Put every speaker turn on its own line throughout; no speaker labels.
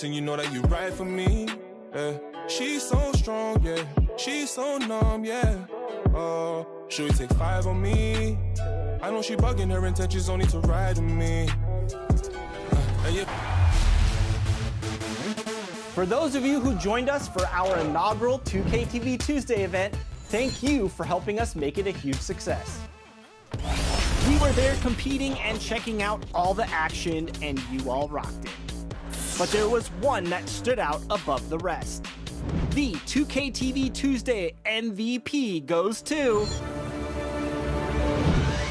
And you know that you right for me, yeah. She's so strong, yeah. She's so numb, yeah. Should we take 5 on me? I know she bugging, her intentions only to ride with me.
For those of you who joined us for our inaugural 2K TV Tuesday event, thank you for helping us make it a huge success. We were there competing and checking out all the action, and you all rocked it. But there was one that stood out above the rest. The 2K TV Tuesday MVP goes to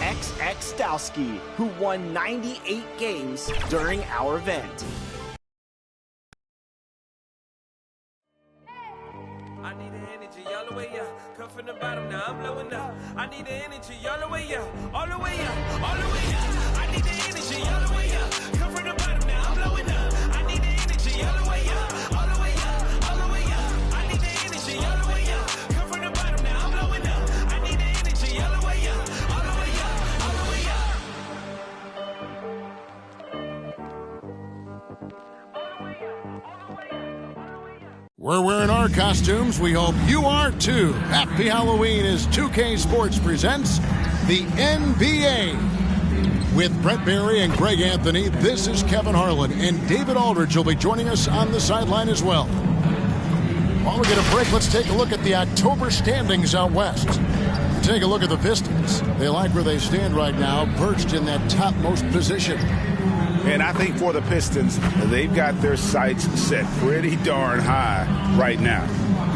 XX Stowski, who won 98 games during our event.
I need the energy all the way up. Come from the bottom, now I'm blowing up. I need the energy all the way up. All the way up, all the way up. I need the energy all the way up. Come from the bottom, now I'm blowing up. I need the energy all the way up. All the way up, all the way up. I need the energy all the way up. Come from the bottom, now I'm blowing up. I need the energy all the way up. All the way up, all the way up.
We're wearing our costumes. We hope you are too. Happy Halloween as 2K Sports presents the NBA. With Brett Barry and Greg Anthony, this is Kevin Harlan, and David Aldridge will be joining us on the sideline as well. While we get a break, let's take a look at the October standings out west. Take a look at the Pistons. They like where they stand right now, perched in that topmost position.
And I think for the Pistons, they've got their sights set pretty darn high right now.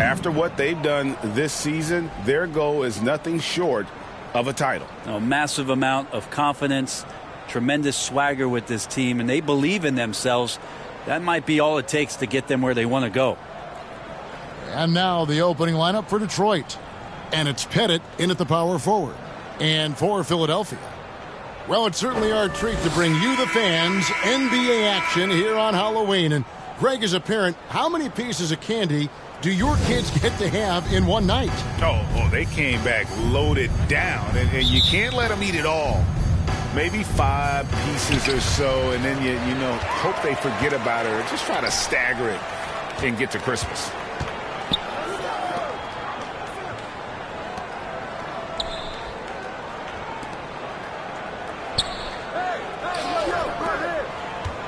After what they've done this season, their goal is nothing short of a title.
A massive amount of confidence, tremendous swagger with this team, and they believe in themselves. That might be all it takes to get them where they want to go.
And now the opening lineup for Detroit. And it's Pettit in at the power forward. And for Philadelphia, well, it's certainly our treat to bring you, the fans, NBA action here on Halloween. And Greg, as a parent, how many pieces of candy do your kids get to have in one night?
Oh, they came back loaded down, and you can't let them eat it all. Maybe 5 pieces or so, and then you hope they forget about it or just try to stagger it and get to Christmas.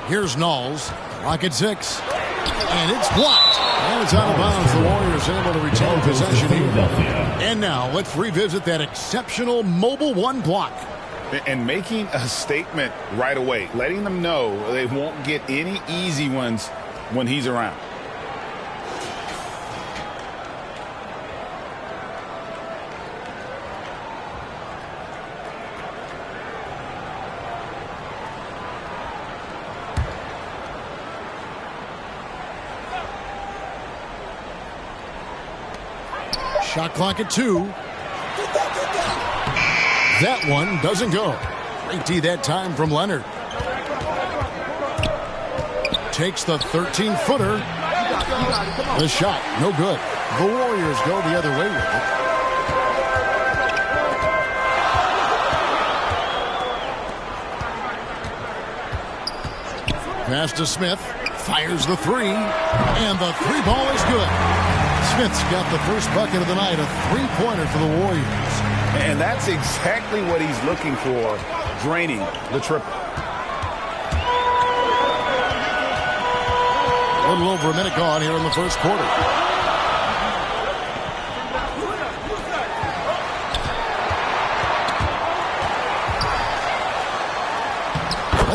Here's Knowles, clock at 6, and it's blocked. And it's out of bounds. The Warriors able to retain possession here. And now let's revisit that exceptional Mobile 1 block.
And making a statement right away, letting them know they won't get any easy ones when he's around.
Shot clock at 2. That one doesn't go. Great D that time from Leonard. Takes the 13-footer. The shot, no good. The Warriors go the other way with it. Pass to Smith. Fires the 3. And the 3 ball is good. Smith's got the first bucket of the night, a 3-pointer for the Warriors.
And that's exactly what he's looking for, draining the triple.
A little over a minute gone here in the first quarter.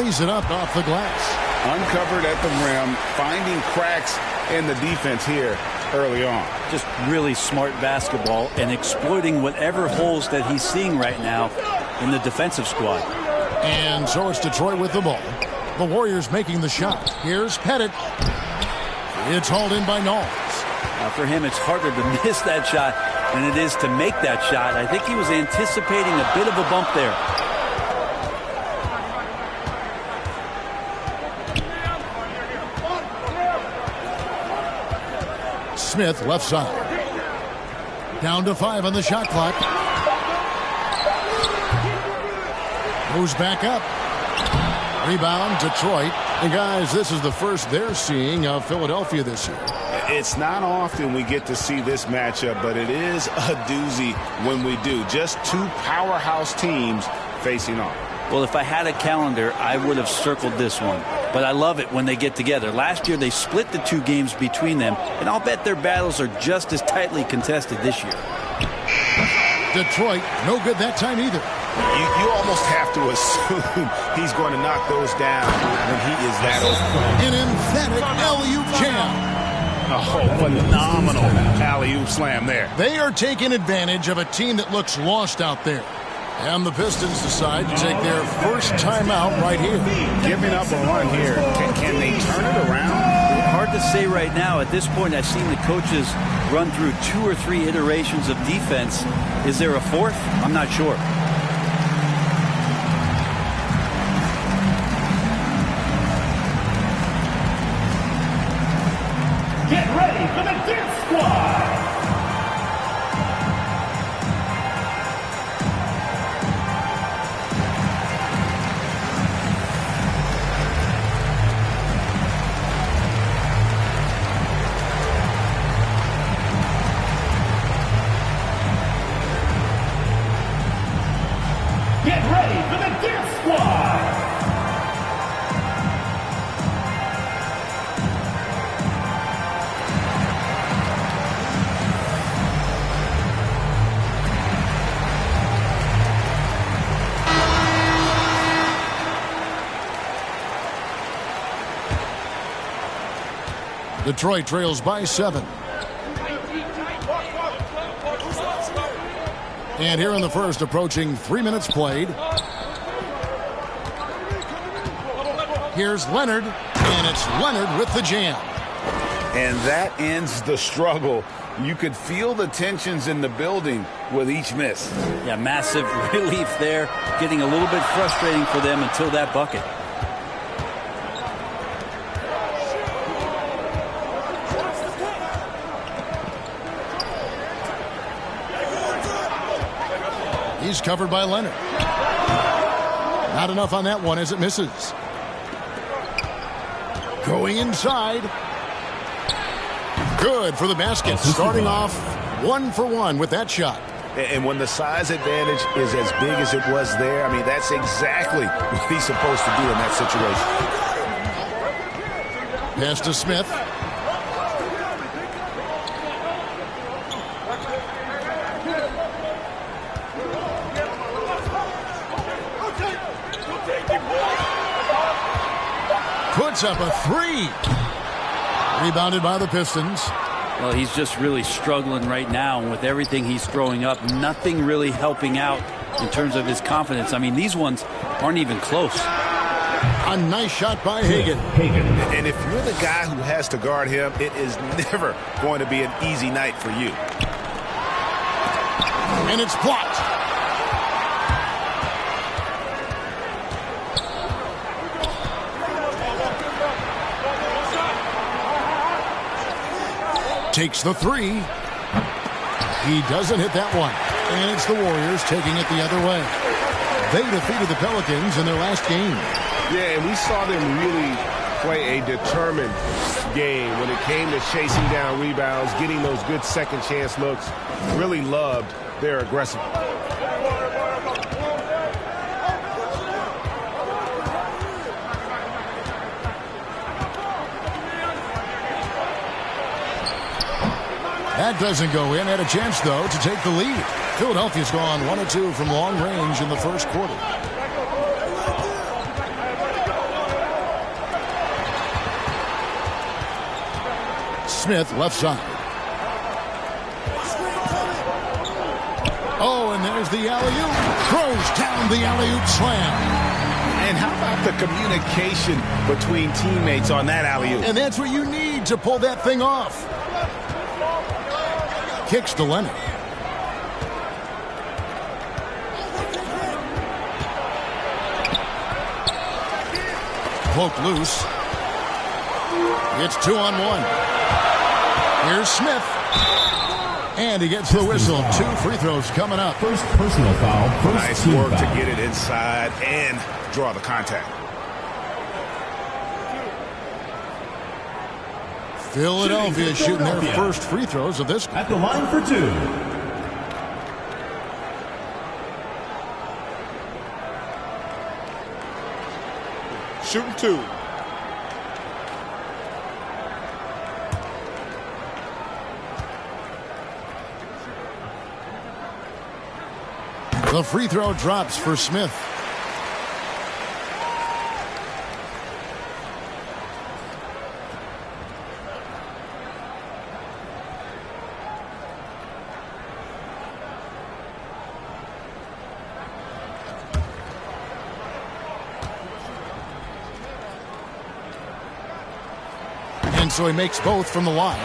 Lays it up off the glass.
Uncovered at the rim, finding cracks in the defense here early on.
Just really smart basketball and exploiting whatever holes that he's seeing right now in the defensive squad.
And so it's Detroit with the ball. The Warriors making the shot. Here's Pettit. It's hauled in by Knowles.
Now for him, it's harder to miss that shot than it is to make that shot. I think he was anticipating a bit of a bump there.
Smith left side. Down to 5 on the shot clock. Moves back up. Rebound, Detroit. And guys, this is the first they're seeing of Philadelphia this year.
It's not often we get to see this matchup, but it is a doozy when we do. Just two powerhouse teams facing off.
Well, if I had a calendar, I would have circled this one. But I love it when they get together. Last year, they split the two games between them, and I'll bet their battles are just as tightly contested this year.
Detroit, no good that time either.
You almost have to assume he's going to knock those down when he is that open.
An emphatic alley-oop jam.
Oh, phenomenal alley-oop slam there.
They are taking advantage of a team that looks lost out there. And the Pistons decide to take their first timeout right here.
Giving up a run here. Can they turn it around?
Hard to say right now. At this point, I've seen the coaches run through 2 or 3 iterations of defense. Is there a fourth? I'm not sure.
Get ready for the Dance Squad! Get ready for the Dance Squad!
Detroit trails by 7. And here in the first, approaching 3 minutes played. Here's Leonard, and it's Leonard with the jam.
And that ends the struggle. You could feel the tensions in the building with each miss.
Yeah, massive relief there. Getting a little bit frustrating for them until that bucket.
He's covered by Leonard. Not enough on that one as it misses. Going inside. Good for the basket. Starting off 1 for 1 with that shot.
And when the size advantage is as big as it was there, I mean, that's exactly what he's supposed to do in that situation.
Pass to Smith. Puts up a 3. Rebounded by the Pistons.
Well, he's just really struggling right now. And with everything he's throwing up, nothing really helping out in terms of his confidence. I mean, these ones aren't even close.
A nice shot by Hagan.
And if you're the guy who has to guard him, it is never going to be an easy night for you.
And it's blocked. Takes the 3. He doesn't hit that one. And it's the Warriors taking it the other way. They defeated the Pelicans in their last game.
Yeah, and we saw them really play a determined game when it came to chasing down rebounds, getting those good second chance looks. Really loved their aggressive.
That doesn't go in. Had a chance, though, to take the lead. Philadelphia's gone 1 of 2 from long range in the first quarter. Smith, left side. Oh, and there's the alley-oop. Throws down the alley-oop slam.
And how about the communication between teammates on that alley-oop?
And that's what you need to pull that thing off. Kicks to Leonard. Poked loose. It's 2-on-1. Here's Smith. And he gets the whistle. 2 free throws coming up.
First personal foul.
Nice work to get it inside and draw the contact.
Philadelphia shooting their first free throws of this.
At the line for two.
Shooting two.
The free throw drops for Smith. And so he makes both from the line.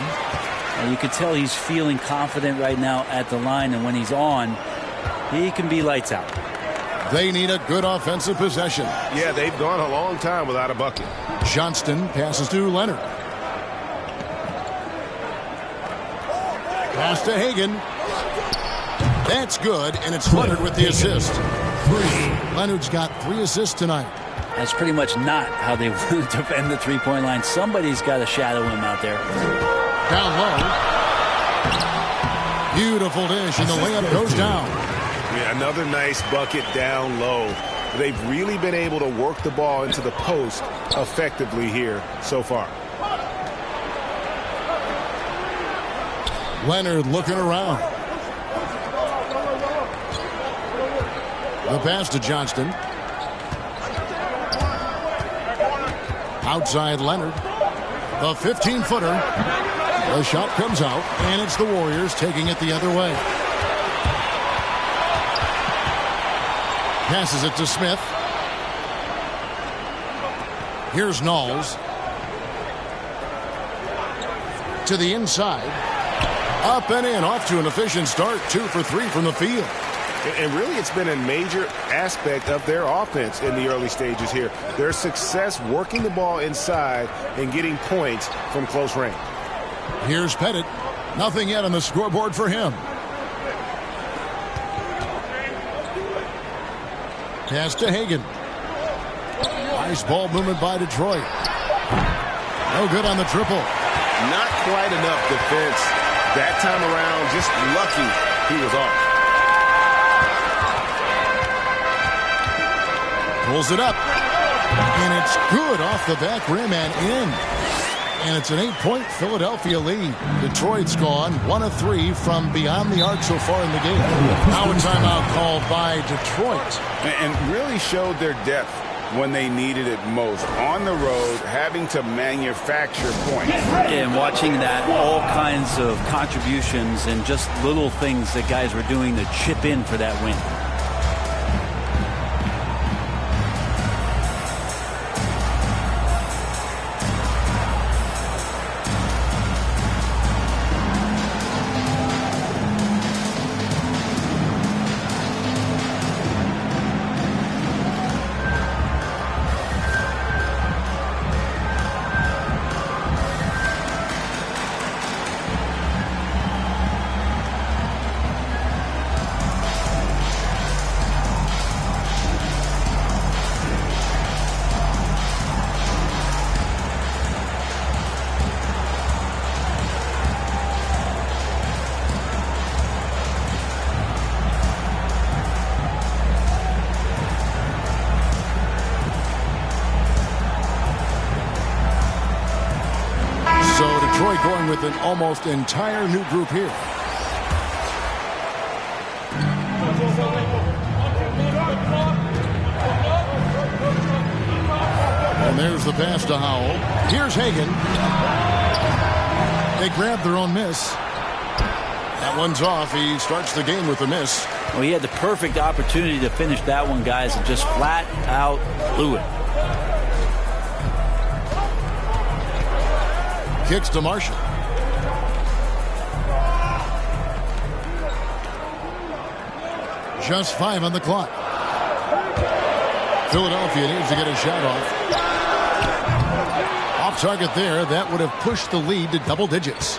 And you can tell he's feeling confident right now at the line, and when he's on, he can be lights out.
They need a good offensive possession.
Yeah, they've gone a long time without a bucket.
Johnston passes to Leonard. Pass to Hagan. That's good, and it's Leonard with the assist. Leonard's got 3 assists tonight.
That's pretty much not how they want to defend the three-point line. Somebody's got to shadow him out there.
Down low. Beautiful dish, and the layup goes down.
Yeah, another nice bucket down low. They've really been able to work the ball into the post effectively here so far.
Leonard looking around. The pass to Johnston. Outside Leonard. The 15-footer. The shot comes out, and it's the Warriors taking it the other way. Passes it to Smith. Here's Knowles. To the inside. Up and in, off to an efficient start. 2 for 3 from the field.
And really, it's been a major aspect of their offense in the early stages here. Their success working the ball inside and getting points from close range.
Here's Pettit. Nothing yet on the scoreboard for him. Pass to Hagan. Nice ball movement by Detroit. No good on the triple.
Not quite enough defense that time around. Just lucky he was off.
Pulls it up. And it's good off the back rim and in. And it's an 8-point Philadelphia lead. Detroit's gone 1 of 3 from beyond the arc so far in the game. Now a timeout called by Detroit.
And really showed their depth when they needed it most. On the road, having to manufacture points.
And watching that, all kinds of contributions and just little things that guys were doing to chip in for that win.
Going with an almost entire new group here. And there's the pass to Howell. Here's Hagan. They grab their own miss. That one's off. He starts the game with a miss.
Well, he had the perfect opportunity to finish that one, guys, and just flat out blew it.
Kicks to Marshall. Just 5 on the clock. Philadelphia needs to get a shot off. Off target there. That would have pushed the lead to double digits.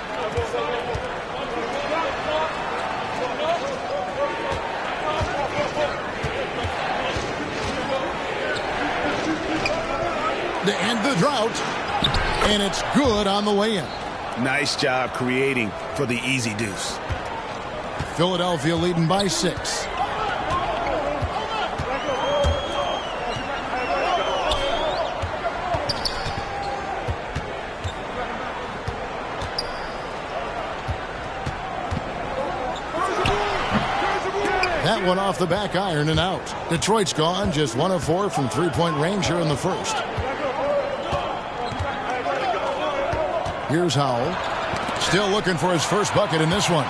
To end the drought. And it's good on the way in.
Nice job creating for the easy deuce.
Philadelphia leading by 6. That one off the back iron and out. Detroit's gone, just 1 of 4 from three-point range here in the first. Here's Howell. Still looking for his first bucket in this one.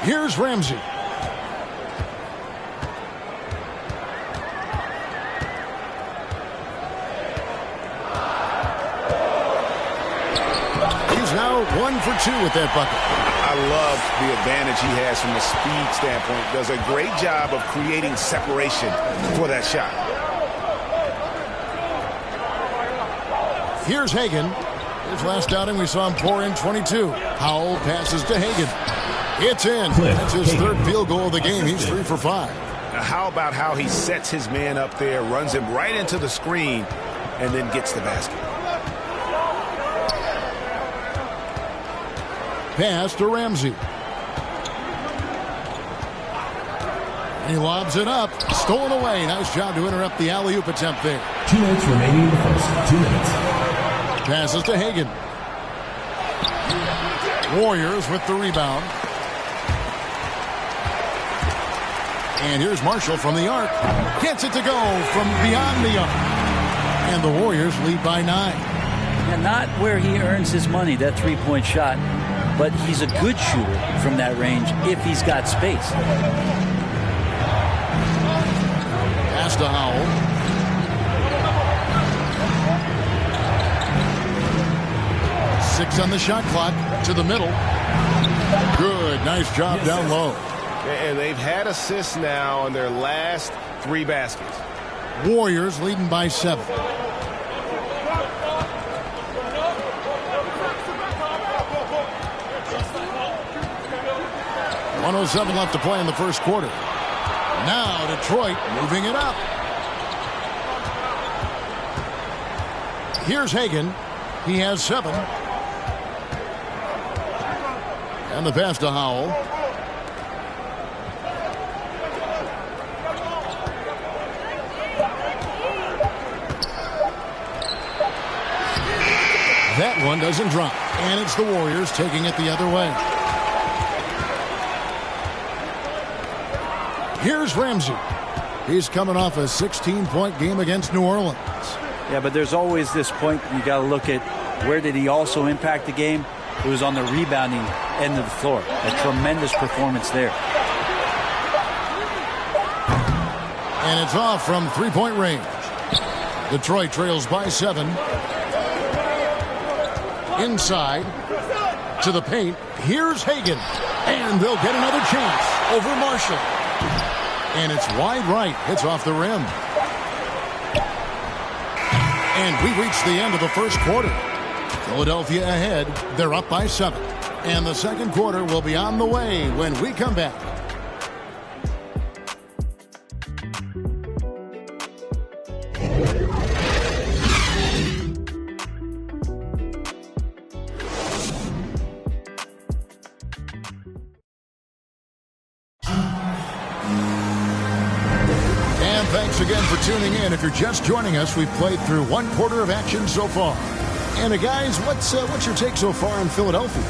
Here's Ramsey. Now 1 for 2 with that bucket.
I love the advantage he has from a speed standpoint. Does a great job of creating separation for that shot.
Here's Hagan. His last outing we saw him pour in 22. Howell passes to Hagan. It's in. That's his third field goal of the game. He's 3 for 5.
Now how about how he sets his man up there, runs him right into the screen, and then gets the basket.
Pass to Ramsey. He lobs it up. Stolen away. Nice job to interrupt the alley-oop attempt there.
2 minutes remaining in the first. 2 minutes.
Passes to Hagan. Warriors with the rebound. And here's Marshall from the arc. Gets it to go from beyond the arc. And the Warriors lead by 9.
Yeah, not where he earns his money, that three-point shot. But he's a good shooter from that range if he's got space.
Pass to Howell. Six on the shot clock to the middle. Good. Nice job down low.
And they've had assists now on their last 3 baskets.
Warriors leading by 7. .107 left to play in the first quarter. Now Detroit moving it up. Here's Hagan. He has 7. And the pass to Howell. That one doesn't drop. And it's the Warriors taking it the other way. Here's Ramsey. He's coming off a 16-point game against New Orleans.
Yeah, but there's always this point you got to look at where did he also impact the game? It was on the rebounding end of the floor. A tremendous performance there.
And it's off from three-point range. Detroit trails by 7. Inside to the paint. Here's Hagan. And they'll get another chance over Marshall. And it's wide right. It's off the rim. And we reached the end of the first quarter. Philadelphia ahead. They're up by 7. And the second quarter will be on the way when we come back. Thanks again for tuning in. If you're just joining us, we've played through 1 quarter of action so far. And guys, what's your take so far on Philadelphia?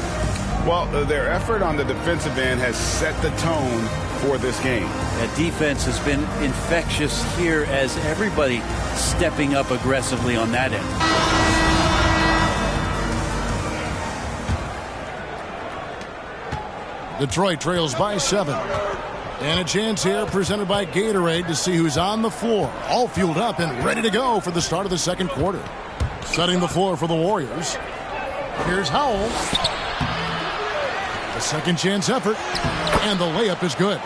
Well, their effort on the defensive end has set the tone for this game.
That defense has been infectious here as everybody stepping up aggressively on that
end. Detroit trails by 7. And a chance here presented by Gatorade to see who's on the floor. All fueled up and ready to go for the start of the second quarter. Setting the floor for the Warriors. Here's Howell. A second chance effort. And the layup is good.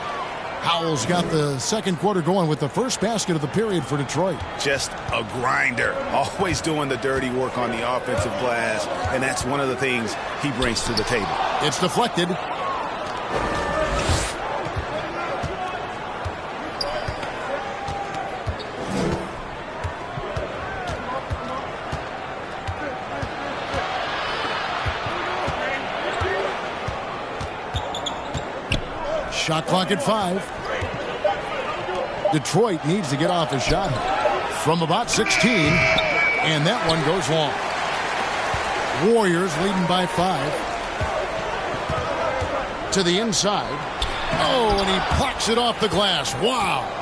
Howell's got the second quarter going with the first basket of the period for Detroit.
Just a grinder. Always doing the dirty work on the offensive glass. And that's one of the things he brings to the table.
It's deflected. Shot clock at 5. Detroit needs to get off a shot from about 16, and that one goes long. Warriors leading by 5. To the inside. Oh, and he plucks it off the glass. Wow.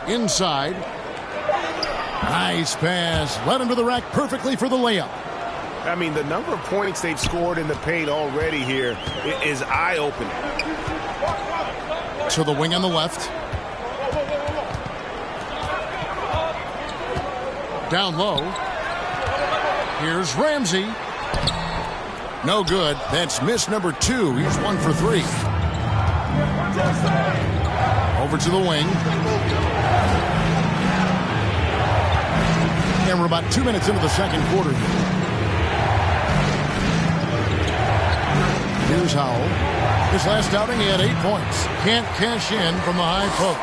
Inside. Nice pass. Led him to the rack perfectly for the layup.
I mean, the number of points they've scored in the paint already here is eye-opening.
To the wing on the left. Down low. Here's Ramsey. No good. That's miss number 2. He's 1 for 3. Over to the wing. And we're about 2 minutes into the second quarter. Here's Howell. His last outing, he had 8 points. Can't cash in from the high post.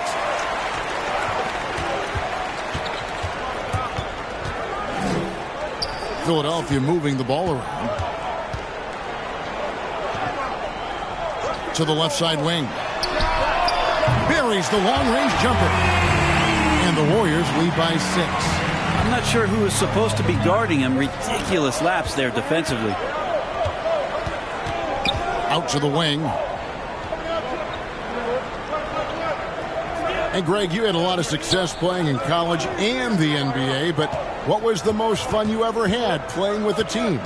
Philadelphia moving the ball around. To the left side wing. Buries the long-range jumper. And the Warriors lead by 6.
I'm not sure who is supposed to be guarding him. Ridiculous lapse there defensively.
Out to the wing. And Greg, you had a lot of success playing in college and the NBA, but what was the most fun you ever had playing with a team?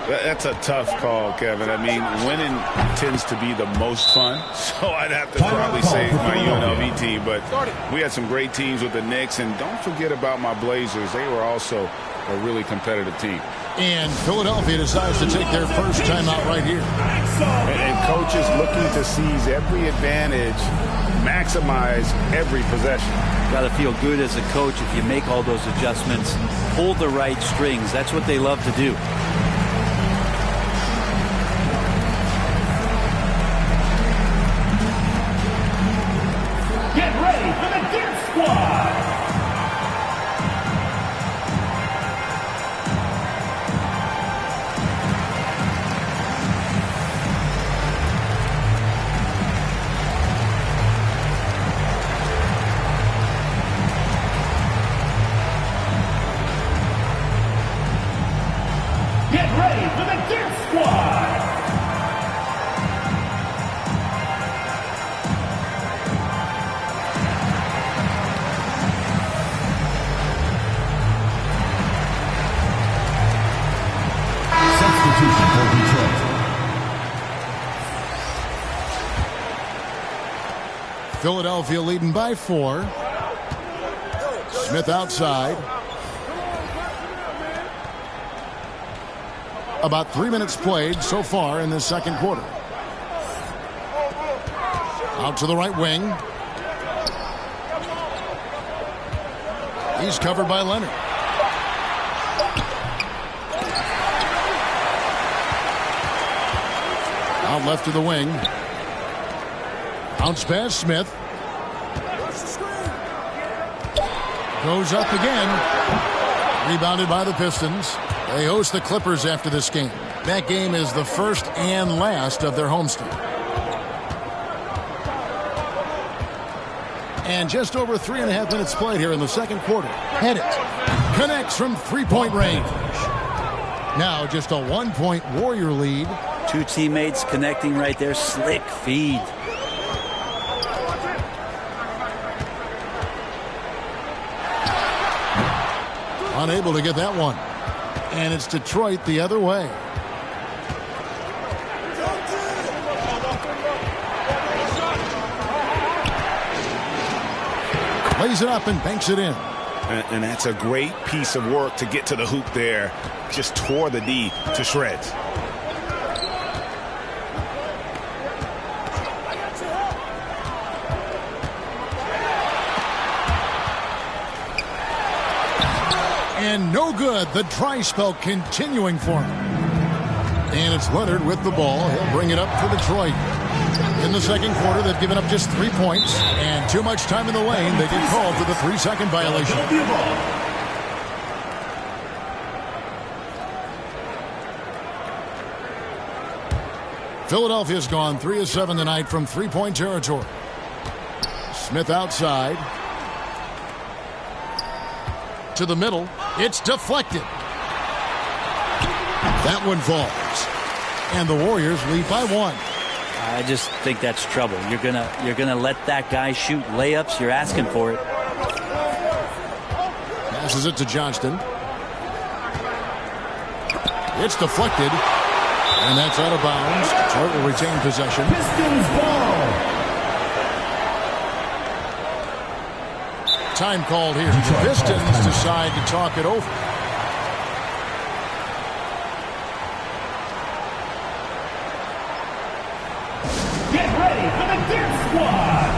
That's a tough call, Kevin. I mean, winning tends to be the most fun, so I'd have to probably say my UNLV team, but we had some great teams with the Knicks, and don't forget about my Blazers. They were also a really competitive team.
And Philadelphia decides to take their first timeout right here.
And coaches looking to seize every advantage, maximize every possession.
Got to feel good as a coach if you make all those adjustments. Pull the right strings. That's what they love to do.
Get ready for the Dip Squad. Get ready for the Dip Squad. Substitution for Detroit.
Philadelphia leading by 4. Smith outside. About 3 minutes played so far in this second quarter. Out to the right wing. He's covered by Leonard. Out left to the wing. Bounce pass, Smith. Goes up again. Rebounded by the Pistons. They host the Clippers after this game. That game is the first and last of their homestand. And just over 3.5 minutes played here in the second quarter. Hit it. Connects from three-point range. Now just a 1-point Warrior lead.
2 teammates connecting right there. Slick feed.
Unable to get that one. And it's Detroit the other way. Lays it up and banks it in.
And that's a great piece of work to get to the hoop there. Just tore the D to shreds.
And no good. The dry spell continuing for him. And it's Leonard with the ball. He'll bring it up for Detroit. In the second quarter, they've given up just 3 points and too much time in the lane. They get called for the 3-second violation. Philadelphia's gone 3 of 7 tonight from three-point territory. Smith outside. To the middle. It's deflected. That one falls. And the Warriors lead by 1.
I just think that's trouble. You're gonna let that guy shoot layups. You're asking for it.
Passes it to Johnston. It's deflected. And that's out of bounds. Detroit will retain possession.
Pistons ball.
Time called here. The Pistons decide to talk it over.
Get ready for the DET Squad.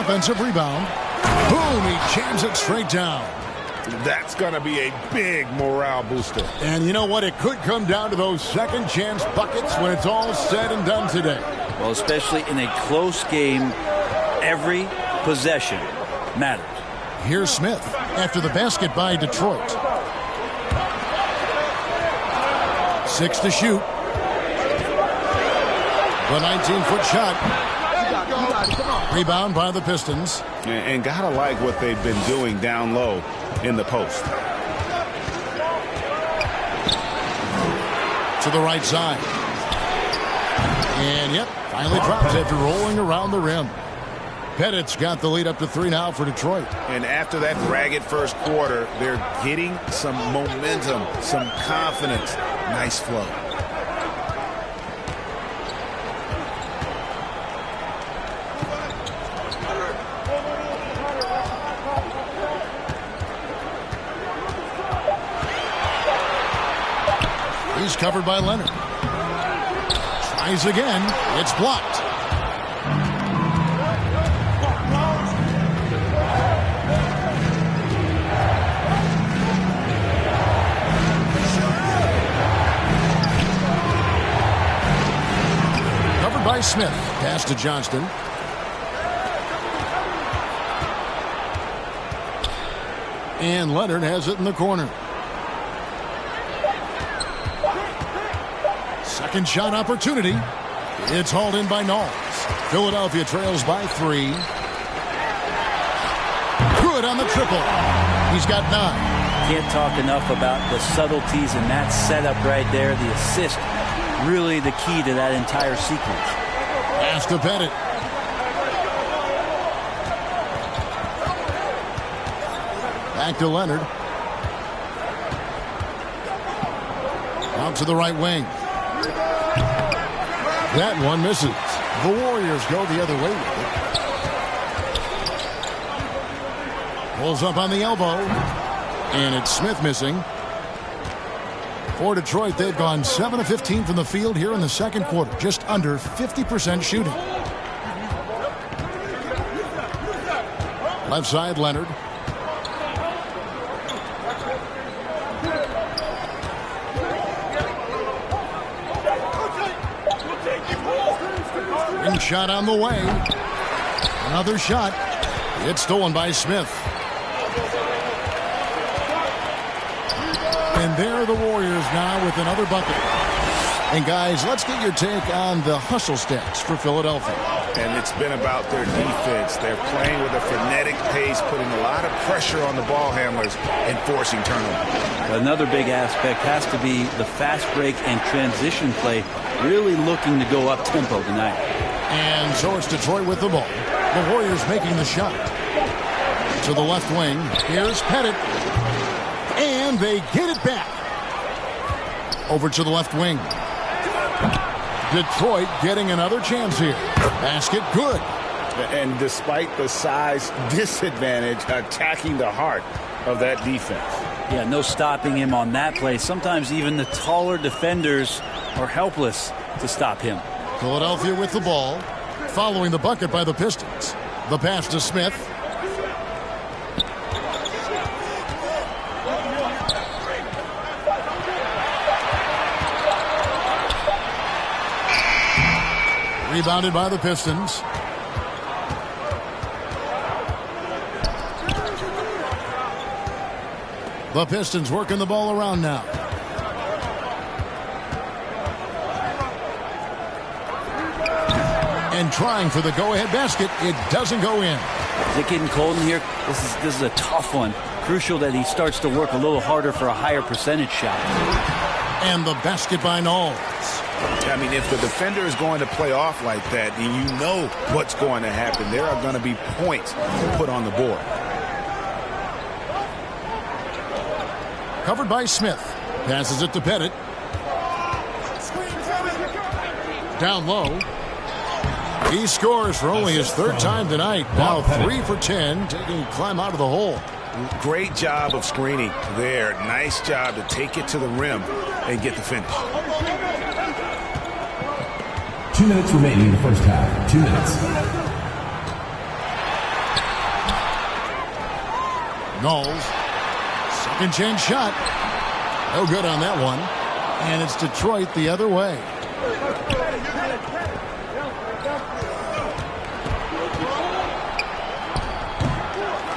Offensive rebound. Boom, he jams it straight down.
That's going to be a big morale booster.
And you know what? It could come down to those second chance buckets when it's all said and done today.
Well, especially in a close game, every possession matters.
Here's Smith after the basket by Detroit. 6 to shoot. The 19-foot shot. Rebound by the Pistons.
And gotta like what they've been doing down low in the post.
To the right side. And yep, finally drops after rolling around the rim. Pettit's got the lead up to 3 now for Detroit.
And after that ragged first quarter, they're getting some momentum, some confidence. Nice flow.
He's covered by Leonard. Tries again. It's blocked. Covered by Smith. Pass to Johnston. And Leonard has it in the corner. Second shot opportunity. It's hauled in by Knowles. Philadelphia trails by 3. Good on the triple. He's got 9.
Can't talk enough about the subtleties in that setup right there. The assist, really the key to that entire sequence.
Pass to Pettit. Back to Leonard. Out to the right wing. That one misses. The Warriors go the other way with it. Pulls up on the elbow. And it's Smith missing. For Detroit, they've gone 7 of 15 from the field here in the second quarter. Just under 50% shooting. Left side, Leonard. Shot on the way. Another shot. It's stolen by Smith. And there are the Warriors now with another bucket. And guys, let's get your take on the hustle stats for Philadelphia.
And it's been about their defense. They're playing with a frenetic pace, putting a lot of pressure on the ball handlers and forcing turnovers.
Another big aspect has to be the fast break and transition play, really looking to go up tempo tonight.
And so it's Detroit with the ball. The Warriors making the shot. To the left wing. Here's Pettit. And they get it back. Over to the left wing. Detroit getting another chance here. Basket good.
And despite the size disadvantage, attacking the heart of that defense.
Yeah, no stopping him on that play. Sometimes even the taller defenders are helpless to stop him.
Philadelphia with the ball. Following the bucket by the Pistons. The pass to Smith. Rebounded by the Pistons. The Pistons working the ball around now. And trying for the go-ahead basket. It doesn't go in.
Is it getting cold in here? This is a tough one. Crucial that he starts to work a little harder for a higher percentage shot.
And the basket by Knowles.
I mean, if the defender is going to play off like that, then you know what's going to happen. There are going to be points put on the board.
Covered by Smith. Passes it to Pettit. Down low. He scores for only his third time tonight. Now 3 for 10, taking climb out of the hole.
Great job of screening there. Nice job to take it to the rim and get the finish.
2 minutes remaining in the first half. 2 minutes.
Knowles. Second chance shot. No good on that one. And it's Detroit the other way.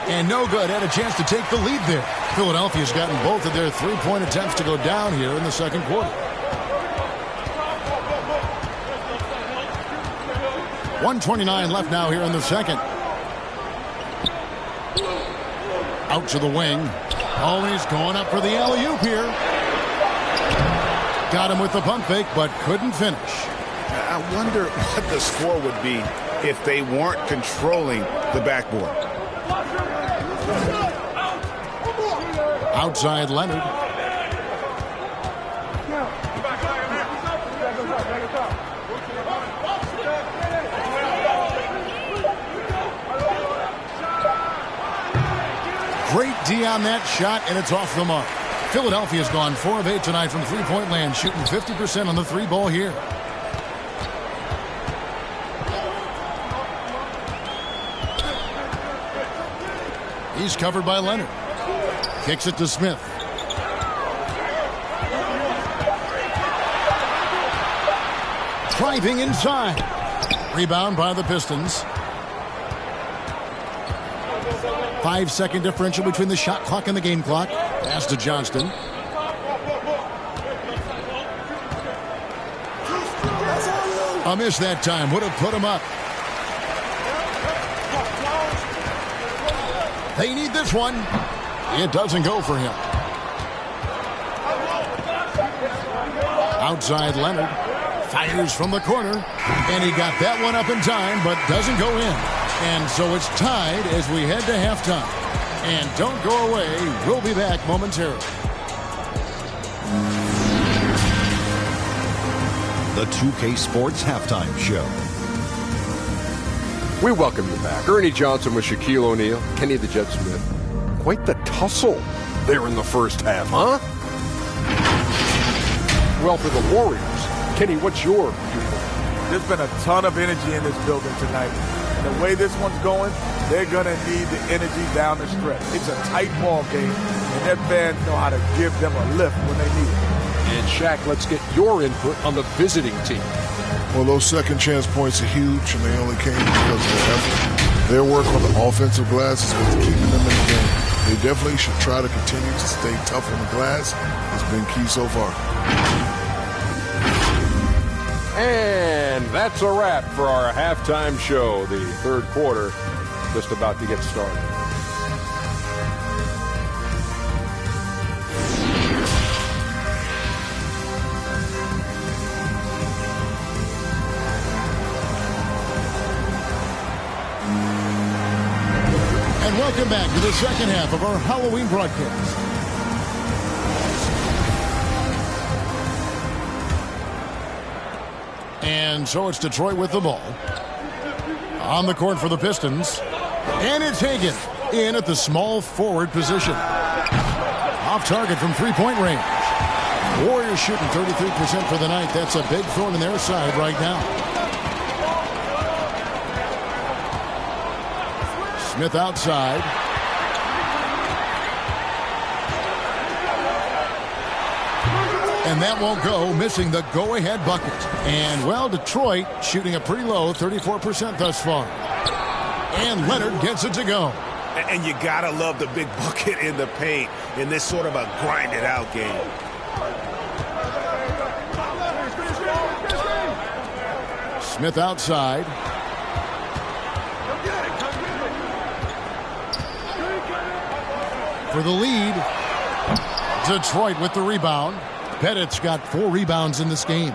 And no good. Had a chance to take the lead there. Philadelphia's gotten both of their three-point attempts to go down here in the second quarter. 1:29 left now here in the second. Out to the wing. Oh, he's going up for the alley-oop here. Got him with the pump fake, but couldn't finish.
I wonder what the score would be if they weren't controlling the backboard.
Outside Leonard. Great D on that shot, and it's off the mark. Philadelphia's gone 4 of 8 tonight from three-point land, shooting 50% on the three ball here. He's covered by Leonard. Kicks it to Smith. Driving inside. Rebound by the Pistons. 5-second differential between the shot clock and the game clock. Pass to Johnston. A miss that time. Would have put him up. They need this one. It doesn't go for him. Outside Leonard. Fires from the corner. And he got that one up in time, but doesn't go in. And so it's tied as we head to halftime. And don't go away. We'll be back momentarily.
The 2K Sports Halftime Show.
We welcome you back. Ernie Johnson with Shaquille O'Neal, Kenny the Jet Smith. Quite the tussle there in the first half, huh? Well, for the Warriors, Kenny, what's your viewpoint?
There's been a ton of energy in this building tonight. And the way this one's going, they're going to need the energy down the stretch. It's a tight ball game, and their fans know how to give them a lift when they need it.
And Shaq, let's get your input on the visiting team.
Well, those second chance points are huge, and they only came because of their effort. their work on the offensive glass is what's keeping them in the game. They definitely should try to continue to stay tough on the glass. It's been key so far.
And that's a wrap for our halftime show. The third quarter just about to get started.
And welcome back to the second half of our Halloween broadcast. And so it's Detroit with the ball. On the court for the Pistons. And it's Hagan in at the small forward position. Off target from three-point range. Warriors shooting 33% for the night. That's a big thorn in their side right now. Smith outside. And that won't go, missing the go-ahead bucket. And, well, Detroit shooting a pretty low 34% thus far. And Leonard gets it to go.
And you got to love the big bucket in the paint in this sort of a grinded-out game.
Smith outside. For the lead, Detroit with the rebound. Pettit's got 4 rebounds in this game.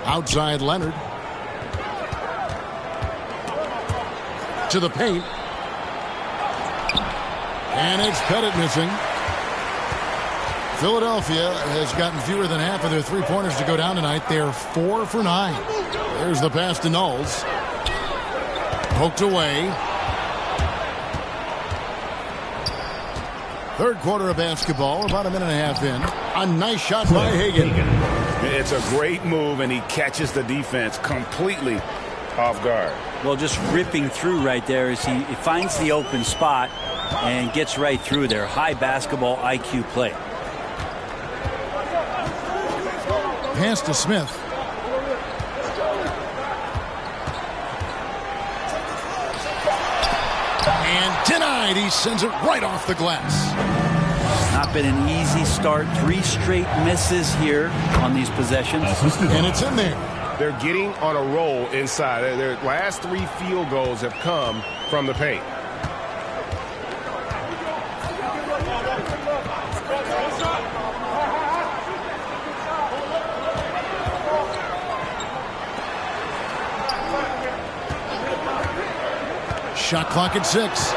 Outside Leonard. To the paint. And it's Pettit missing. Philadelphia has gotten fewer than half of their three-pointers to go down tonight. They're 4 for 9. There's the pass to Knowles. Poked away. Third quarter of basketball, about a minute and a half in. A nice shot by Hagan.
It's a great move, and he catches the defense completely off guard.
Well, just ripping through right there as he finds the open spot and gets right through there. High basketball IQ play.
Pass to Smith. And denied. He sends it right off the glass.
Not been an easy start. 3 straight misses here on these possessions.
And it's in there.
They're getting on a roll inside. Their last 3 field goals have come from the paint.
Shot clock at 6.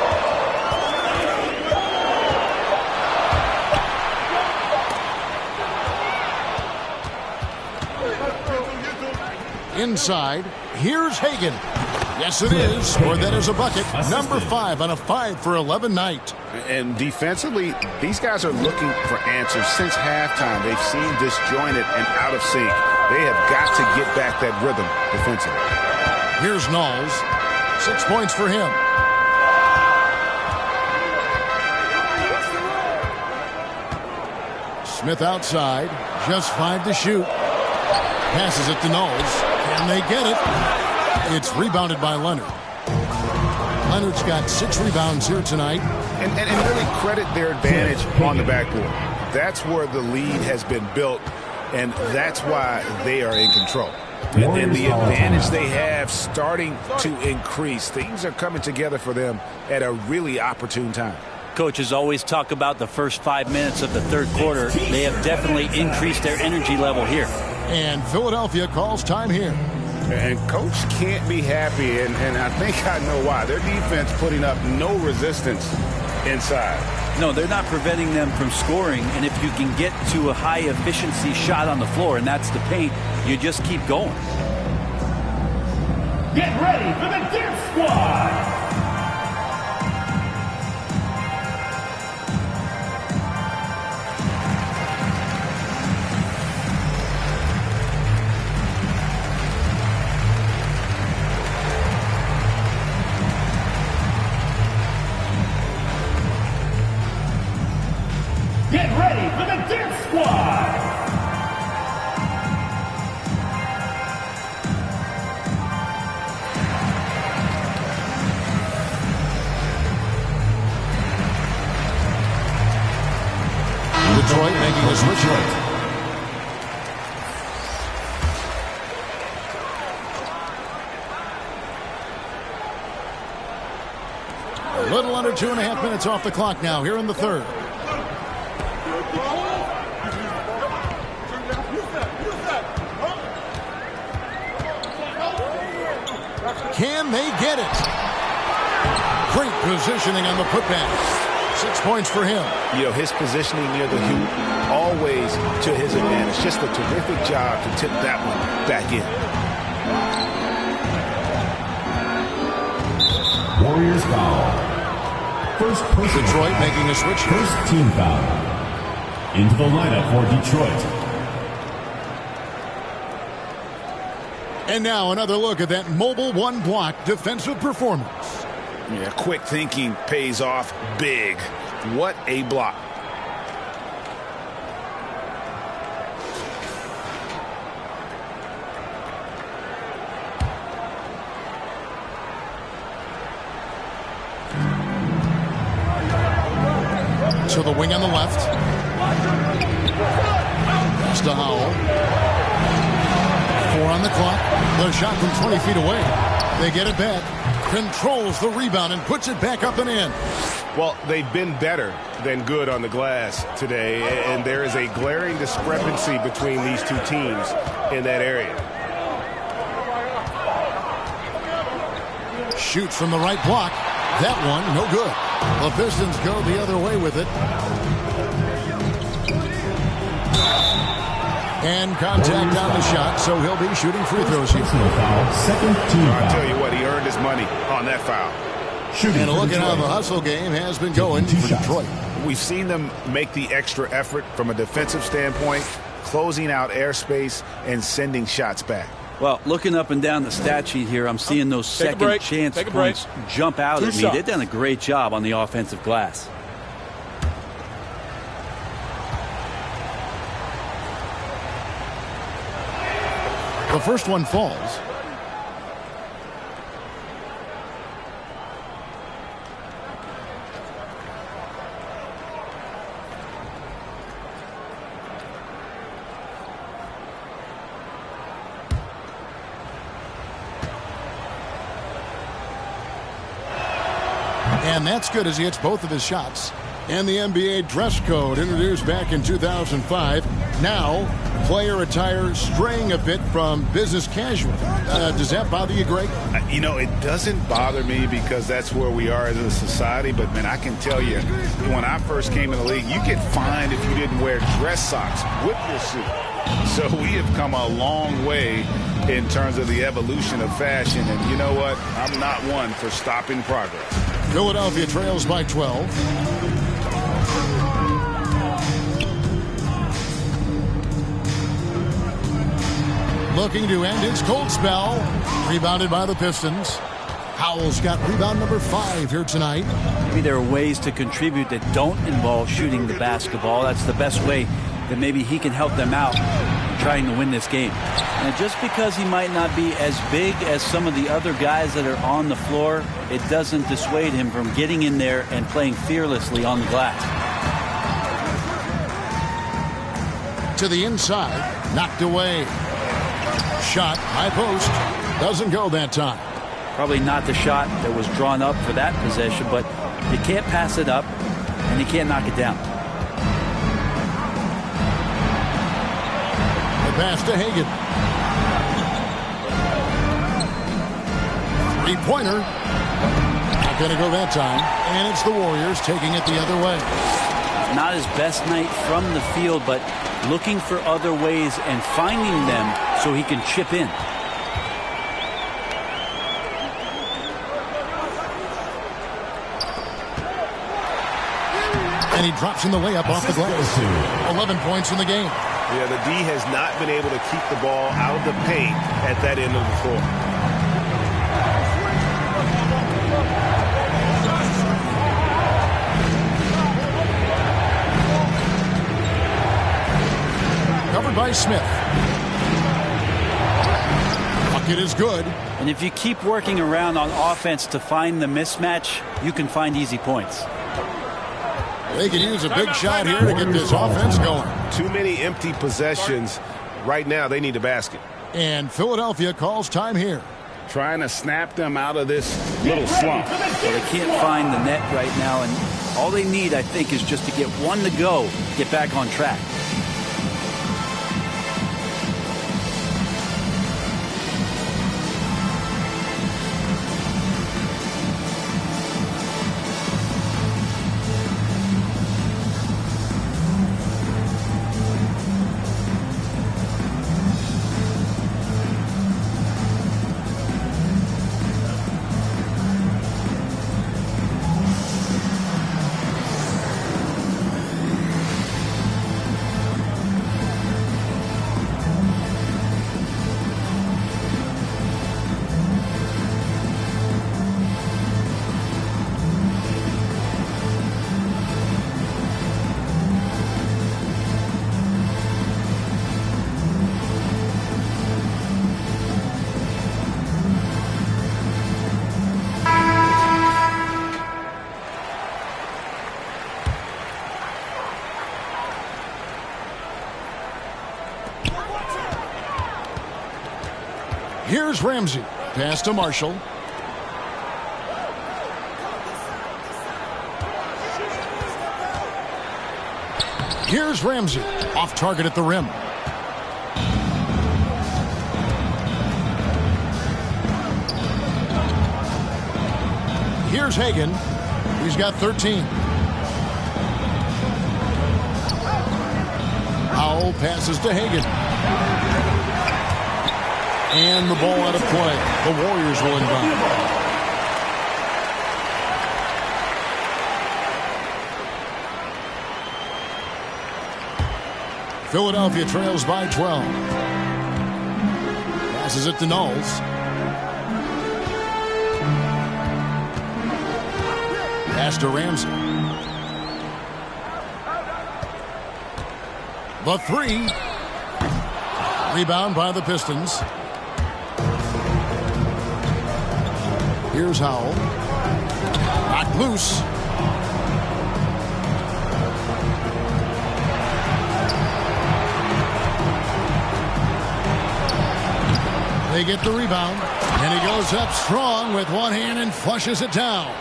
Inside, here's Hagan. Yes, it is, or that is a bucket. Number 5 on a 5 for 11 night.
And defensively, these guys are looking for answers since halftime. They've seemed disjointed and out of sync. They have got to get back that rhythm defensively.
Here's Knowles. 6 points for him. Smith outside. Just 5 to shoot. Passes it to Knowles. And they get it. It's rebounded by Leonard. Leonard's got 6 rebounds here tonight.
And really credit their advantage on the backboard. That's where the lead has been built, and that's why they are in control. And the advantage they have starting to increase. Things are coming together for them at a really opportune time.
Coaches always talk about the first 5 minutes of the third quarter. They have definitely increased their energy level here.
And Philadelphia calls time here.
And Coach can't be happy, and I think I know why. Their defense putting up no resistance inside.
No, they're not preventing them from scoring, and if you can get to a high-efficiency shot on the floor, and that's the paint, you just keep going.
Get ready for the DET Squad! Get ready for the DET Squad!
Detroit making a switch. A little under 2.5 minutes off the clock now here in the third. Can they get it? Great positioning on the putback. 6 points for him.
You know, his positioning near the hoop, always to his advantage. Just a terrific job to tip that one back in.
Warriors foul. First person.
Detroit making a switch.
First team foul. Into the lineup for Detroit.
And now another look at that mobile one-block defensive performance.
Yeah, quick thinking pays off big. What a block.
To the wing on the left. That's to Howell. 4 on the clock. The shot from 20 feet away. They get it back. Controls the rebound and puts it back up and in.
Well, they've been better than good on the glass today, and there is a glaring discrepancy between these two teams in that area.
Shoots from the right block. That one, no good. The Pistons go the other way with it. And contact on the shot, so he'll be shooting free throws here.
Second team foul.
I'll tell you what, he earned his money on that foul.
And a look at how the hustle game has been going for Detroit.
We've seen them make the extra effort from a defensive standpoint, closing out airspace and sending shots back.
Well, looking up and down the stat sheet here, I'm seeing those second chance points jump out at me. They've done a great job on the offensive glass.
The first one falls. And that's good as he hits both of his shots. And the NBA dress code introduced back in 2005. Now, player attire straying a bit from business casual. Does that bother you, Greg?
You know, it doesn't bother me because that's where we are as a society. But, man, I can tell you, when I first came in the league, you get fined if you didn't wear dress socks with your suit. So we have come a long way in terms of the evolution of fashion. And you know what? I'm not one for stopping progress.
Philadelphia trails by 12. Looking to end his cold spell. Rebounded by the Pistons. Howell's got rebound number 5 here tonight.
Maybe there are ways to contribute that don't involve shooting the basketball. That's the best way that maybe he can help them out in trying to win this game. And just because he might not be as big as some of the other guys that are on the floor, it doesn't dissuade him from getting in there and playing fearlessly on the glass.
To the inside. Knocked away. Shot, high post, doesn't go that time.
Probably not the shot that was drawn up for that possession, but you can't pass it up and you can't knock it down.
The pass to Hagan. Three-pointer. Not going to go that time. And it's the Warriors taking it the other way.
Not his best night from the field, but looking for other ways and finding them so he can chip in.
And he drops in the layup off the glass. 11 points in the game.
Yeah, the D has not been able to keep the ball out of the paint at that end of the floor.
Covered by Smith. Bucket is good.
And if you keep working around on offense to find the mismatch, you can find easy points.
They could use a big shot here to get this offense going.
Too many empty possessions. Right now, they need a basket.
And Philadelphia calls time here.
Trying to snap them out of this little slump.
Well, they can't find the net right now, and all they need, I think, is just to get one to go, get back on track.
Here's Ramsey. Pass to Marshall. Here's Ramsey. Off target at the rim. Here's Hagan. He's got 13. Howell passes to Hagan. And the ball out of play. The Warriors will inbound. Philadelphia trails by 12. Passes it to Knowles. Pass to Ramsey. The three. Rebound by the Pistons. Here's Howell. Knocked loose. They get the rebound. And he goes up strong with one hand and flushes it down.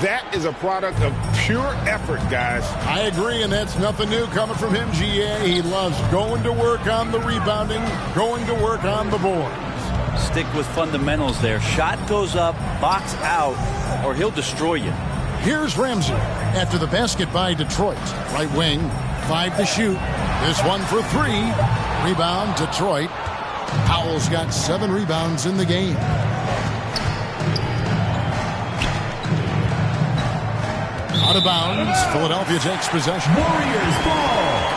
That is a product of pure effort, guys.
I agree, and that's nothing new coming from him, GA. He loves going to work on the rebounding, going to work on the board.
Stick with fundamentals there. Shot goes up, box out, or he'll destroy you.
Here's Ramsey after the basket by Detroit. Right wing, 5 to shoot. This one for 3. Rebound, Detroit. Howell's got 7 rebounds in the game. Out of bounds. Philadelphia takes possession.
Warriors ball.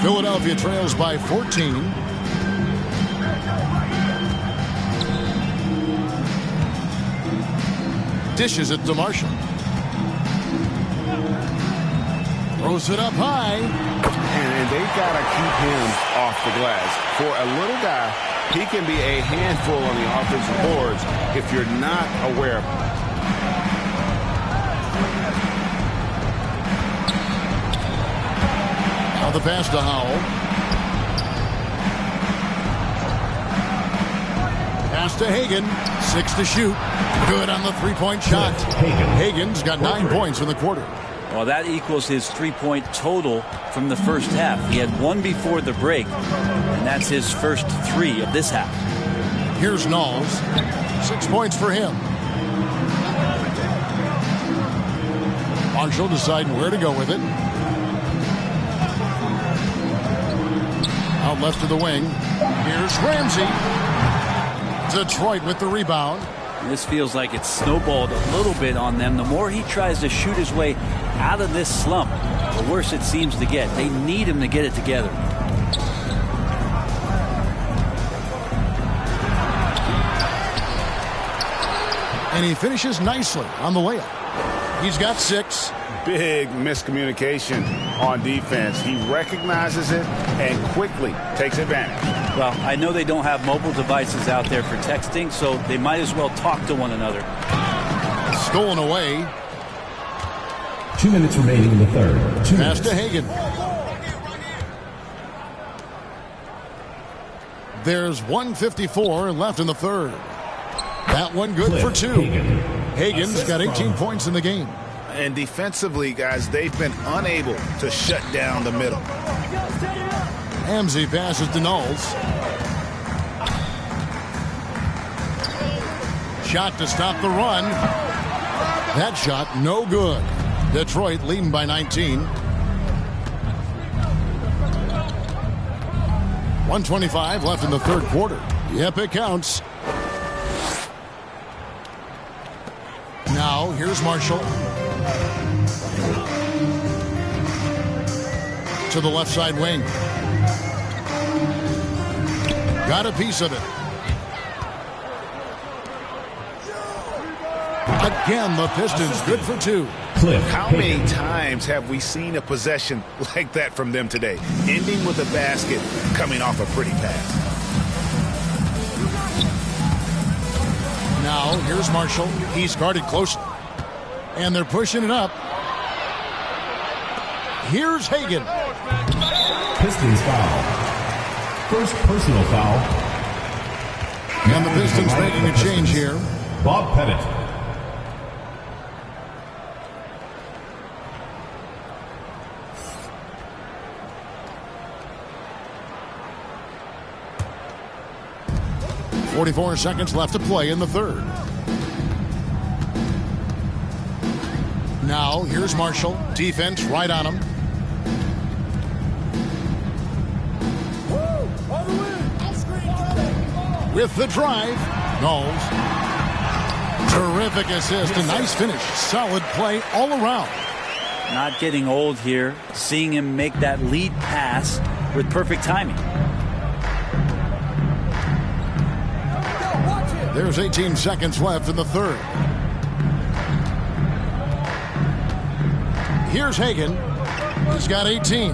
Philadelphia trails by 14. Dishes it to Marshall. Throws it up high.
And they've got to keep him off the glass. For a little guy, he can be a handful on the offensive boards if you're not aware of him.
Now the pass to Howell. Pass to Hagan. 6 to shoot. Good on the three-point shot. Hagan's got 9 points in the quarter.
Well, that equals his three-point total from the first half. He had 1 before the break, and that's his first 3 of this half.
Here's Knowles. 6 points for him. Marshall deciding where to go with it. Out left to the wing. Here's Ramsey. Detroit with the rebound.
This feels like it's snowballed a little bit on them. The more he tries to shoot his way out of this slump, the worse it seems to get. They need him to get it together.
And he finishes nicely on the layup. He's got 6.
Big miscommunication. on defense. He recognizes it and quickly takes advantage.
Well, I know they don't have mobile devices out there for texting, so they might as well talk to one another.
Stolen away.
2 minutes remaining in the third.
Pass to Hagan. There's 1:54 left in the third. That one good for 2. Hagan's got 18 points in the game.
And defensively, guys, they've been unable to shut down the middle.
Ramsey passes to Knowles. Shot to stop the run. That shot no good. Detroit leading by 19. 1:25 left in the third quarter. Yep, it counts. Now, here's Marshall. To the left side wing. Got a piece of it. Again, the Pistons good for 2.
How many times have we seen a possession like that from them today? Ending with a basket, coming off a pretty pass.
Now, here's Marshall. He's guarded close. And they're pushing it up. Here's Hagan.
Pistons foul. First personal foul.
And the Pistons making a change here.
Bob Pettit.
.44 seconds left to play in the third. Now, here's Marshall. Defense right on him. With the drive. Knowles. Terrific assist. A nice finish. Solid play all around.
Not getting old here. Seeing him make that lead pass with perfect timing.
There's 18 seconds left in the third. Here's Hagan. He's got 18.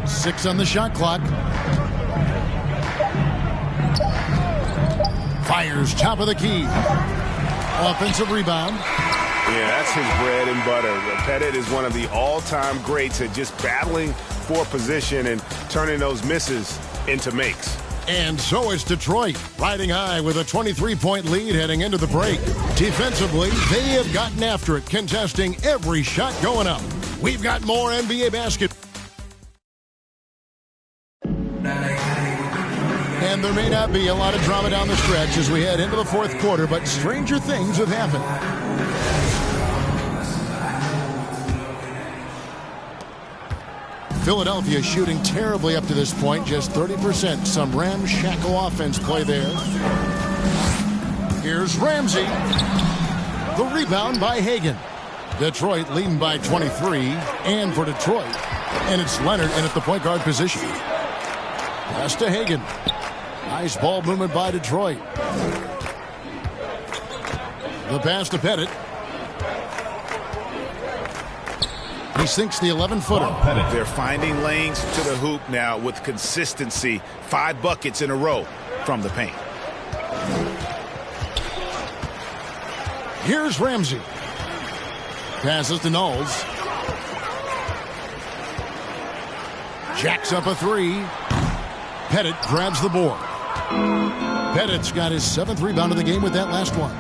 6 on the shot clock. Fires top of the key. Offensive rebound.
Yeah, that's his bread and butter. Pettit is one of the all-time greats at just battling for position and turning those misses into makes.
And so is Detroit, riding high with a 23-point lead heading into the break. Defensively, they have gotten after it, contesting every shot going up. We've got more NBA basketball. And there may not be a lot of drama down the stretch as we head into the fourth quarter, but stranger things have happened. Philadelphia shooting terribly up to this point, just 30%. Some ramshackle offense play there. Here's Ramsey. The rebound by Hagan. Detroit leading by 23, and for Detroit. And it's Leonard in at the point guard position. Pass to Hagan. Nice ball movement by Detroit. The pass to Pettit. He sinks the 11-footer.
They're finding lanes to the hoop now with consistency. 5 buckets in a row from the paint.
Here's Ramsey. Passes to Knowles. Jacks up a 3. Pettit grabs the board. Pettit's got his 7th rebound of the game with that last one.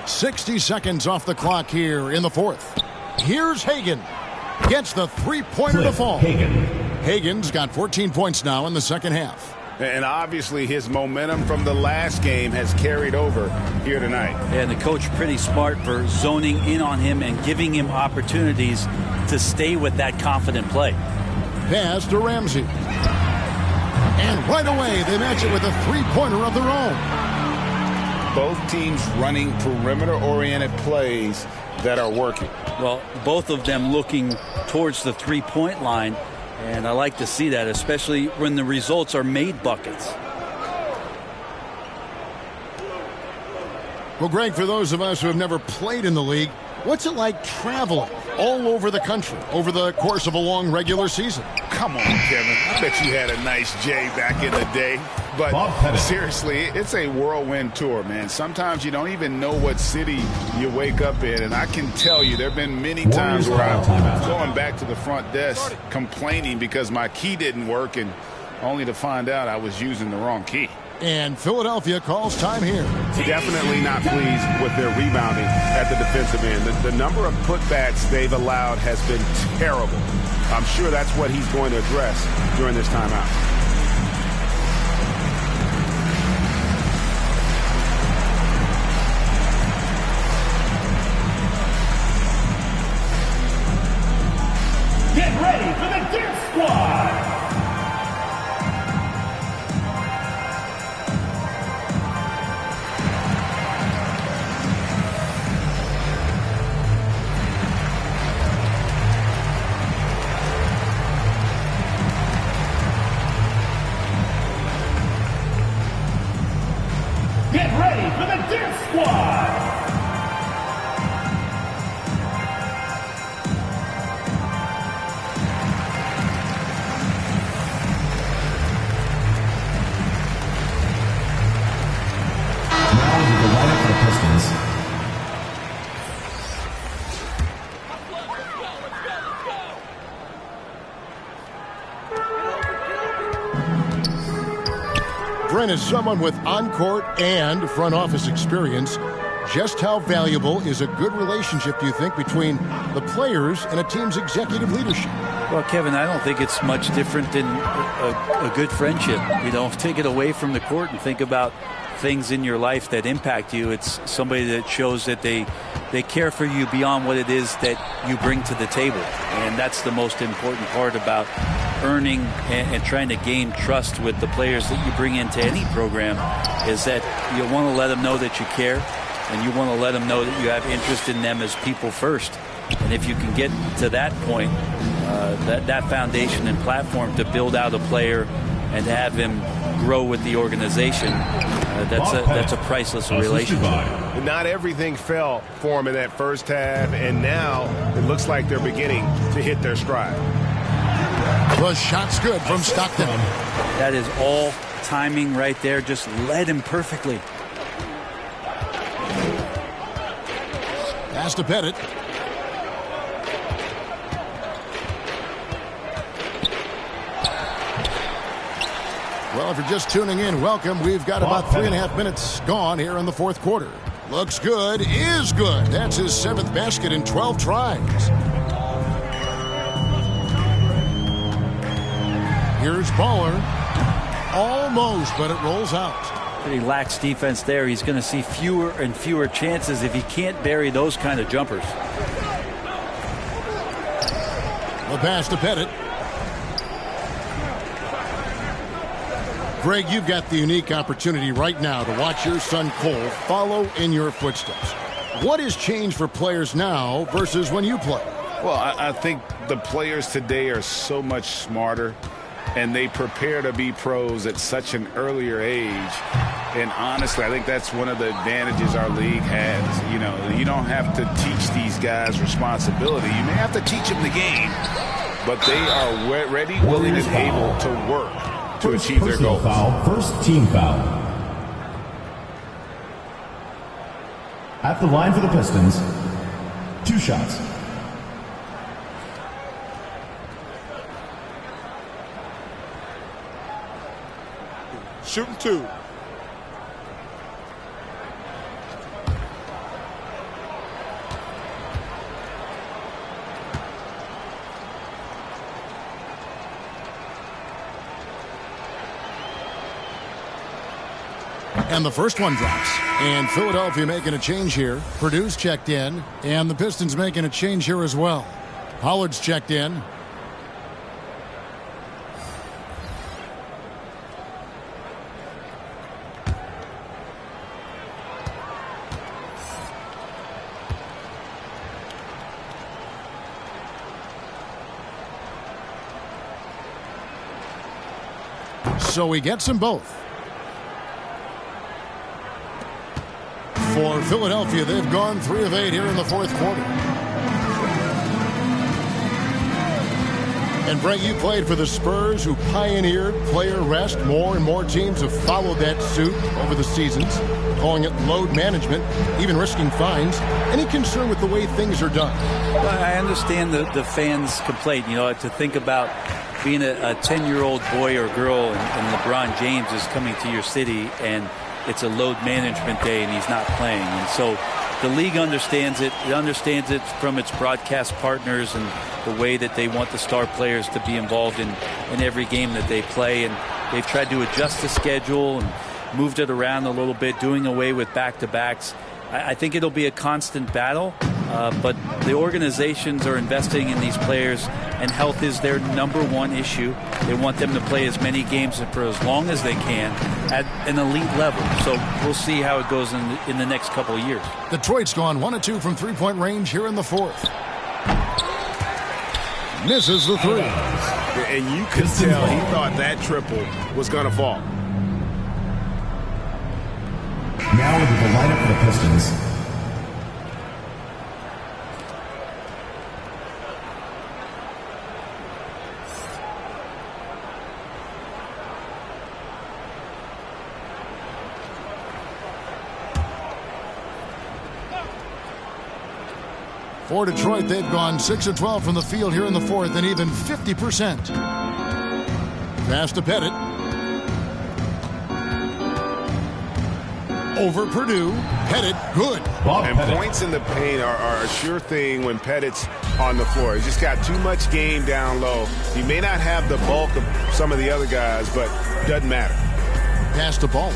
60 seconds off the clock here in the fourth. Here's Hagan. Gets the three-pointer to fall. Hagan's got 14 points now in the second half.
And obviously his momentum from the last game has carried over here tonight.
And the coach pretty smart for zoning in on him and giving him opportunities to stay with that confident play.
Pass to Ramsey. And right away they match it with a three-pointer of their own.
Both teams running perimeter-oriented plays that are working.
Well, both of them looking towards the three-point line, and I like to see that, especially when the results are made buckets.
Well, Greg, for those of us who have never played in the league, What's it like traveling all over the country over the course of a long regular season?
Come on, Kevin. I bet you had a nice J back in the day. But seriously, it's a whirlwind tour, man. Sometimes you don't even know what city you wake up in. And I can tell you there have been many times where I'm going back to the front desk complaining because my key didn't work, and only to find out I was using the wrong key.
And Philadelphia calls time here.
Definitely not pleased with their rebounding at the defensive end. The number of putbacks they've allowed has been terrible. I'm sure that's what he's going to address during this timeout.
Get ready for the DET Squad! Get ready for the DET Squad!
Now with the lineup for the Pistons.
Brent is someone with on-court and front office experience. Just how valuable is a good relationship, do you think, between the players and a team's executive leadership?
Well, Kevin, I don't think it's much different than a good friendship. You know, take it away from the court and think about things in your life that impact you. It's somebody that shows that they care for you beyond what it is that you bring to the table. And that's the most important part about earning and trying to gain trust with the players that you bring into any program, is that you want to let them know that you care, and you want to let them know that you have interest in them as people first. And if you can get to that point, that foundation and platform to build out a player and to have him grow with the organization, that's a priceless relationship.
Not everything fell for him in that first half, and now it looks like they're beginning to hit their stride.
The shot's good from Stockton.
That is all timing right there. Just led him perfectly.
Pass to Pettit. Well, if you're just tuning in, welcome. We've got about 3.5 minutes gone here in the fourth quarter. Looks good, is good. That's his 7th basket in 12 tries. Here's Baller. Almost, but it rolls out.
Pretty lax defense there. He's going to see fewer and fewer chances if he can't bury those kind of jumpers.
The pass to Pettit. Greg, you've got the unique opportunity right now to watch your son Cole follow in your footsteps. What has changed for players now versus when you played?
Well, I think the players today are so much smarter, and they prepare to be pros at such an earlier age. And honestly, I think that's one of the advantages our league has. You know, you don't have to teach these guys responsibility. You may have to teach them the game, but they are ready, willing, and able to work to achieve their goals.
First team foul. At the line for the Pistons, 2 shots.
Shooting 2.
And the first one drops. And Philadelphia making a change here. Purdue's checked in. And the Pistons making a change here as well. Pollard's checked in. So he gets them both. For Philadelphia, they've gone 3 of 8 here in the fourth quarter. And Brent, you played for the Spurs, who pioneered player rest. More and more teams have followed that suit over the seasons, calling it load management, even risking fines. Any concern with the way things are done?
Well, I understand the fans' complaint. You know, to think about being a 10-year-old boy or girl and LeBron James is coming to your city and it's a load management day and he's not playing. And so the league understands it. It understands it from its broadcast partners and the way that they want the star players to be involved in every game that they play. And they've tried to adjust the schedule and moved it around a little bit, doing away with back-to-backs. I think it'll be a constant battle, but the organizations are investing in these players, and health is their #1 issue. They want them to play as many games for as long as they can at an elite level. So we'll see how it goes in the next couple of years.
Detroit's gone 1 of 2 from three-point range here in the fourth. Misses the 3.
And you could tell he thought that triple was going to fall.
Now into the lineup for the Pistons.
For Detroit, they've gone 6 of 12 from the field here in the fourth, and even 50%. Pass to Pettit. Over Purdue. Pettit, good.
And points in the paint are a sure thing when Pettit's on the floor. He's just got too much game down low. He may not have the bulk of some of the other guys, but doesn't matter.
Pass the ball.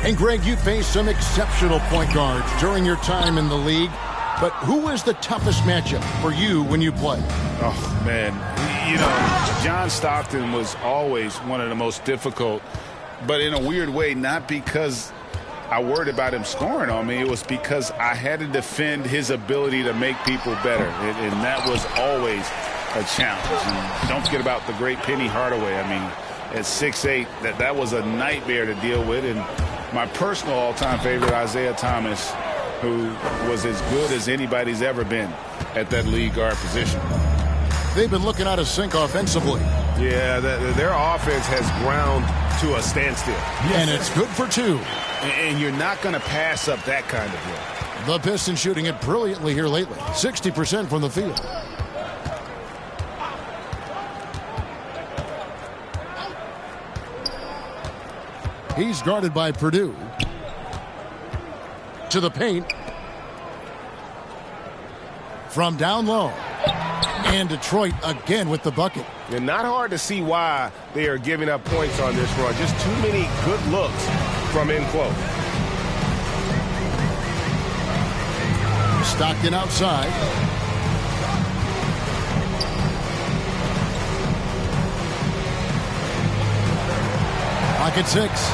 And Greg, you faced some exceptional point guards during your time in the league, but who was the toughest matchup for you when you played?
Oh, man. You know, John Stockton was always one of the most difficult, but in a weird way, not because I worried about him scoring on me. It was because I had to defend his ability to make people better, and that was always a challenge. And don't forget about the great Penny Hardaway. I mean, at 6'8", that was a nightmare to deal with. And my personal all-time favorite, Isaiah Thomas, who was as good as anybody's ever been at that lead guard position.
They've been looking out of sync offensively.
Yeah, their offense has ground to a standstill.
And it's good for 2.
And you're not going to pass up that kind of hit.
The Pistons shooting it brilliantly here lately. 60% from the field. He's guarded by Purdue. To the paint. From down low. And Detroit again with the bucket.
And not hard to see why they are giving up points on this run. Just too many good looks from in close.
Stockton outside. Pocket 6.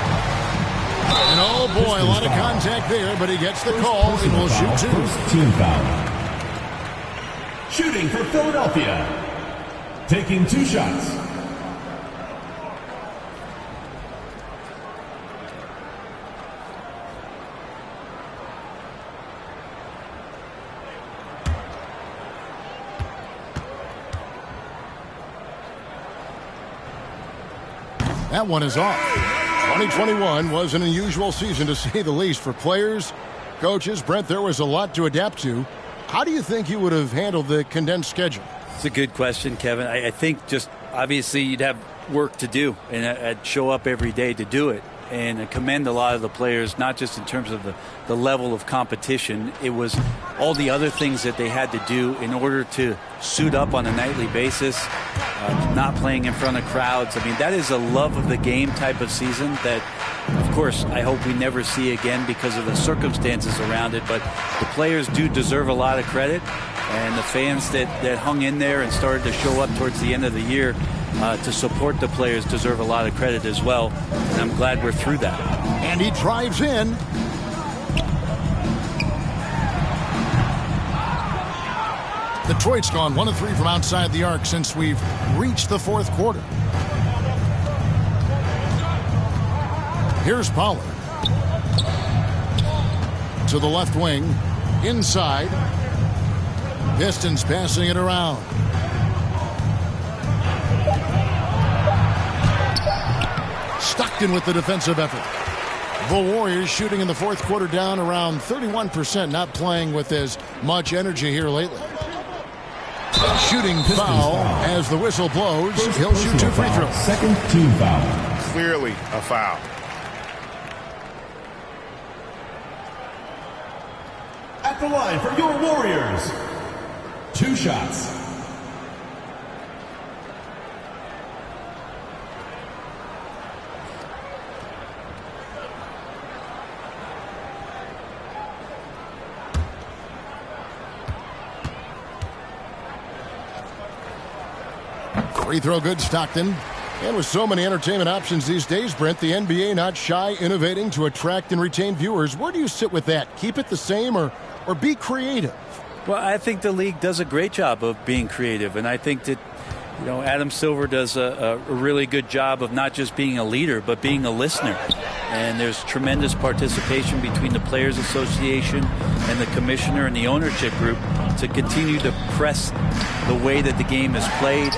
And oh boy, a lot of contact there, but he gets the call and will shoot 2.
First team foul. Shooting for Philadelphia. Taking 2 shots.
That one is off. 2021 was an unusual season, to say the least, for players, coaches. Brent, there was a lot to adapt to. How do you think you would have handled the condensed schedule?
It's a good question, Kevin. I think just obviously you'd have work to do, and I'd show up every day to do it. And I commend a lot of the players, not just in terms of the level of competition. It was all the other things that they had to do in order to suit up on a nightly basis, not playing in front of crowds. I mean, that is a love of the game type of season that, of course, I hope we never see again because of the circumstances around it. But the players do deserve a lot of credit, and the fans that hung in there and started to show up towards the end of the year to support the players deserve a lot of credit as well. And I'm glad we're through that.
And he drives in. Detroit's gone 1 of 3 from outside the arc since we've reached the fourth quarter. Here's Pollard. To the left wing. Inside. Pistons passing it around. Stockton with the defensive effort. The Warriors shooting in the fourth quarter down around 31%, not playing with as much energy here lately. Shooting foul as the whistle blows. He'll shoot 2 free throws.
Second team foul.
Clearly a foul.
At the line for your Warriors. 2 shots.
Free throw good, Stockton. And with so many entertainment options these days, Brent, the NBA not shy innovating to attract and retain viewers. Where do you sit with that? Keep it the same or be creative?
Well, I think the league does a great job of being creative, and I think that, you know, Adam Silver does a really good job of not just being a leader, but being a listener. And there's tremendous participation between the Players Association and the commissioner and the ownership group to continue to press the way that the game is played,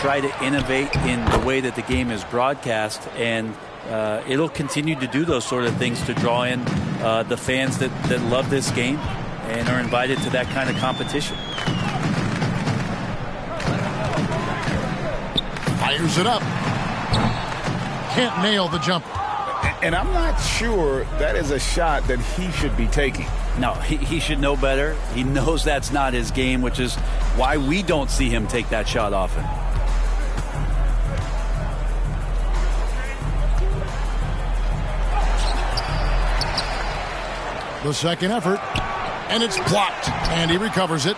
try to innovate in the way that the game is broadcast, and it'll continue to do those sort of things to draw in the fans that love this game and are invited to that kind of competition.
Fires it up. Can't nail the jumper.
And I'm not sure that is a shot that he should be taking.
No, he should know better. He knows that's not his game, which is why we don't see him take that shot often.
The second effort, and it's blocked, and he recovers it.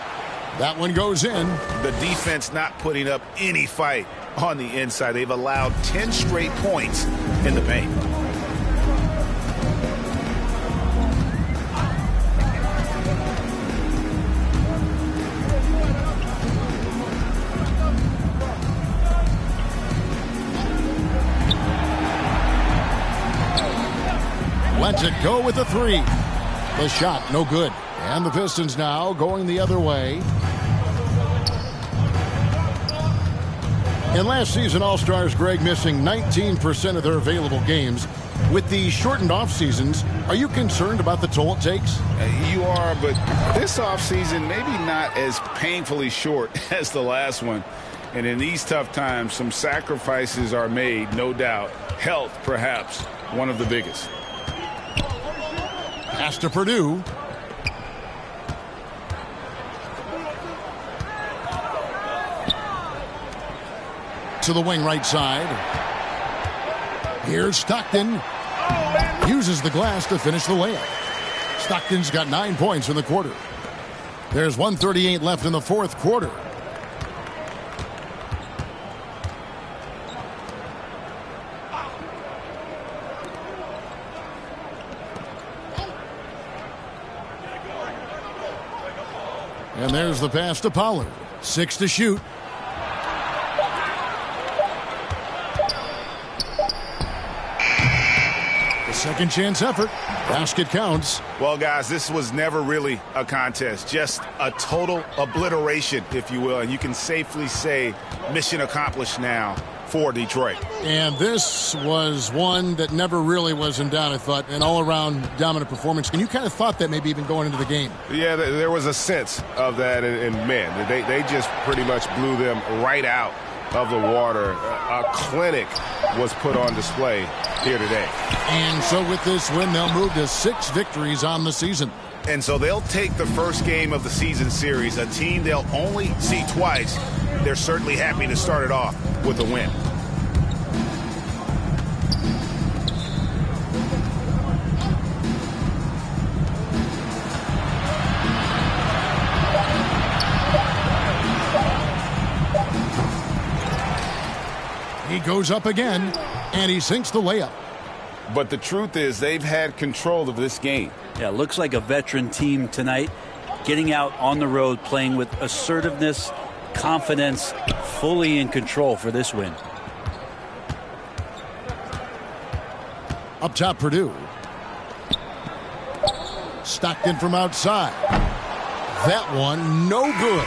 That one goes in.
The defense not putting up any fight on the inside. They've allowed 10 straight points in the paint.
Lets it go with a 3. The shot, no good. And the Pistons now going the other way. In last season, All-Stars, Greg, missing 19% of their available games. With the shortened off seasons, are you concerned about the toll it takes?
You are, but this offseason maybe not as painfully short as the last one. And in these tough times, some sacrifices are made, no doubt. Health, perhaps, one of the biggest.
Pass to Purdue. To the wing right side. Here's Stockton. Uses the glass to finish the layup. Stockton's got 9 points in the quarter. There's 1:38 left in the fourth quarter. And there's the pass to Pollard. 6 to shoot. The second chance effort. Basket counts.
Well, guys, this was never really a contest. Just a total obliteration, if you will. And you can safely say mission accomplished now for Detroit.
And this was one that never really was in doubt, I thought. An all-around dominant performance. And you kind of thought that maybe even going into the game.
Yeah, there was a sense of that. And man, they just pretty much blew them right out of the water. A clinic was put on display here today.
And so with this win, they'll move to 6 victories on the season.
And so they'll take the first game of the season series, a team they'll only see twice. They're certainly happy to start it off with a win.
He goes up again, and he sinks the layup.
But the truth is they've had control of this game.
Yeah, looks like a veteran team tonight, getting out on the road, playing with assertiveness, confidence, fully in control for this win.
Up top, Purdue. Stockton from outside. That one, no good.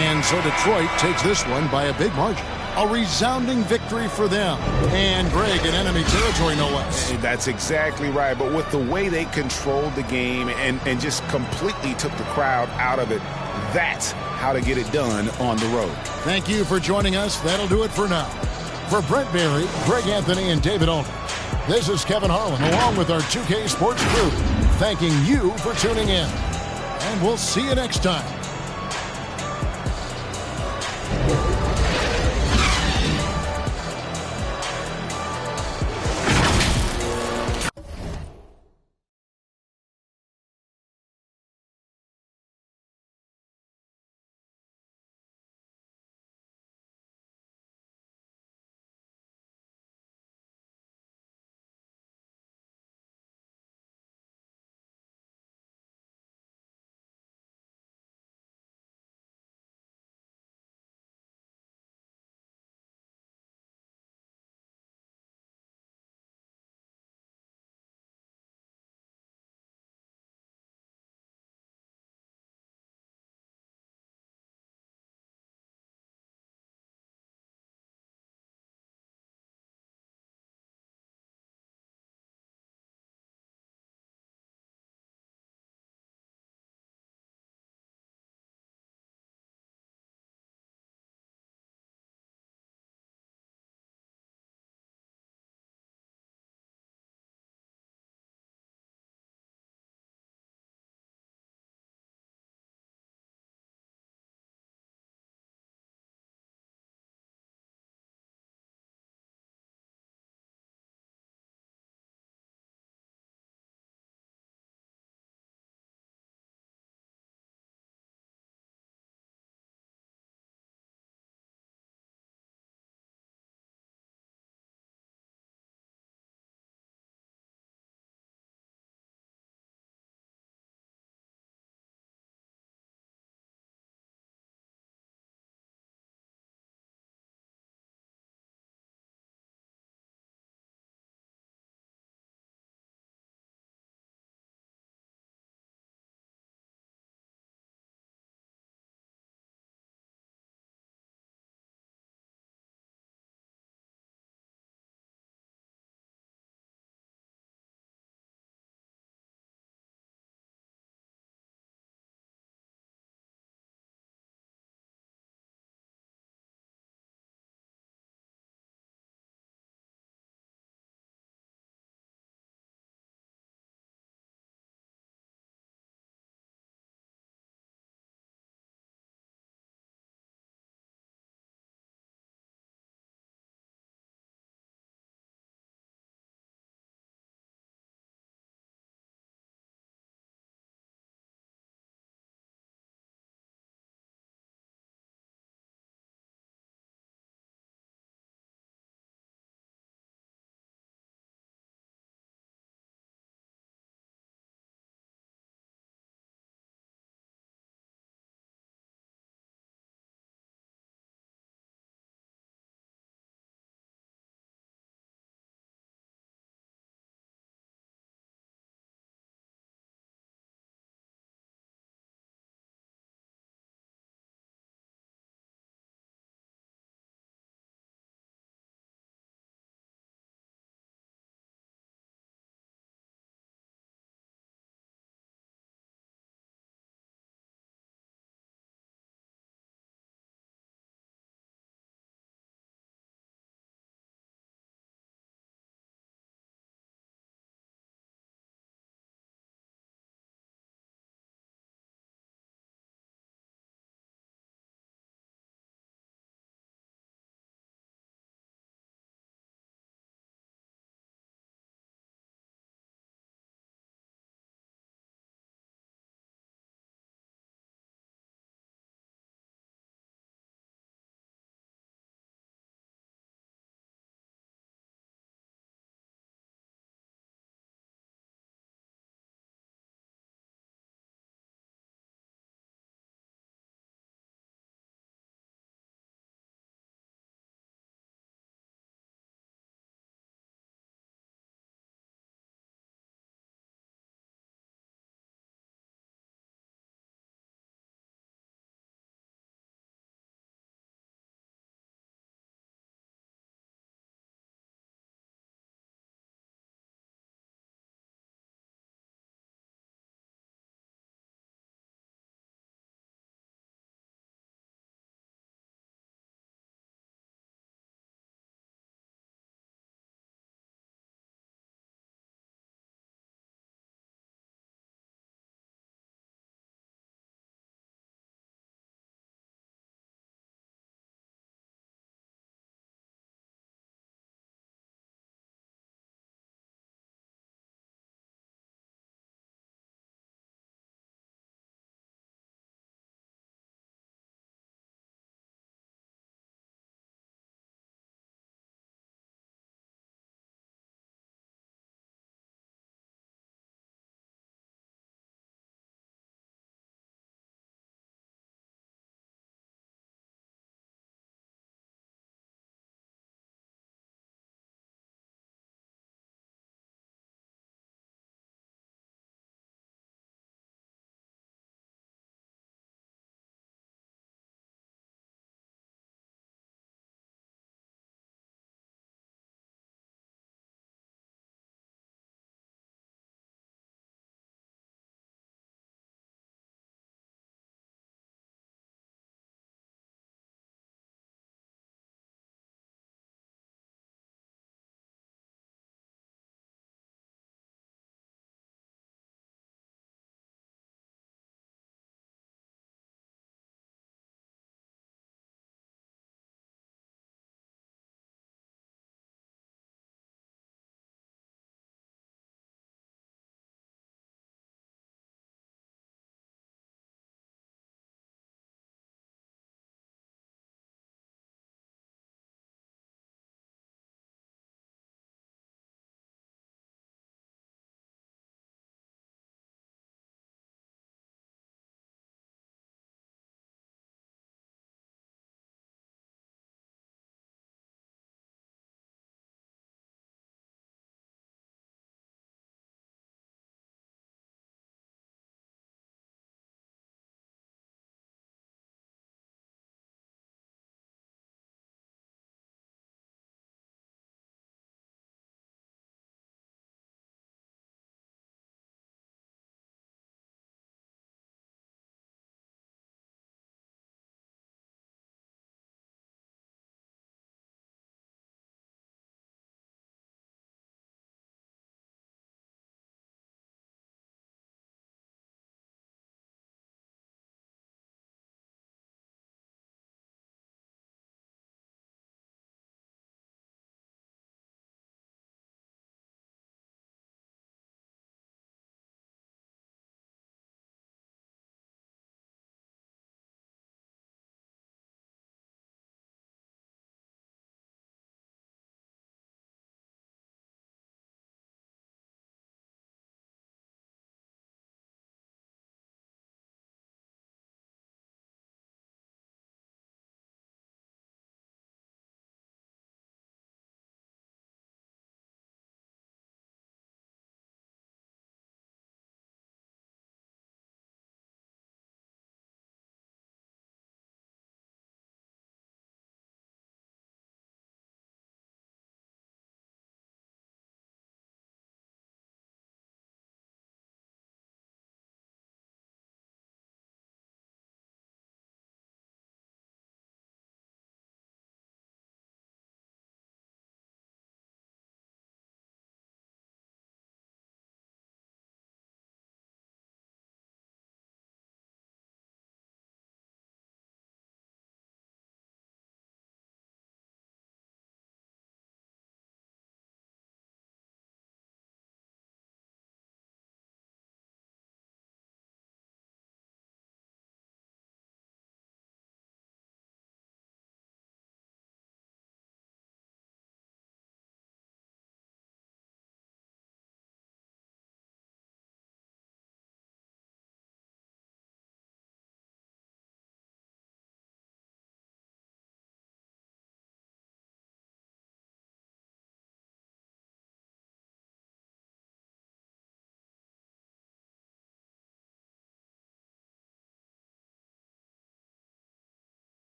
And so Detroit takes this one by a big margin. A resounding victory for them. And Greg, in enemy territory, no less.
That's exactly right. But with the way they controlled the game and just completely took the crowd out of it, that's how to get it done on the road.
Thank you for joining us. That'll do it for now. For Brent Barry, Greg Anthony, and David Olney, this is Kevin Harlan along with our 2K Sports crew, thanking you for tuning in. And we'll see you next time.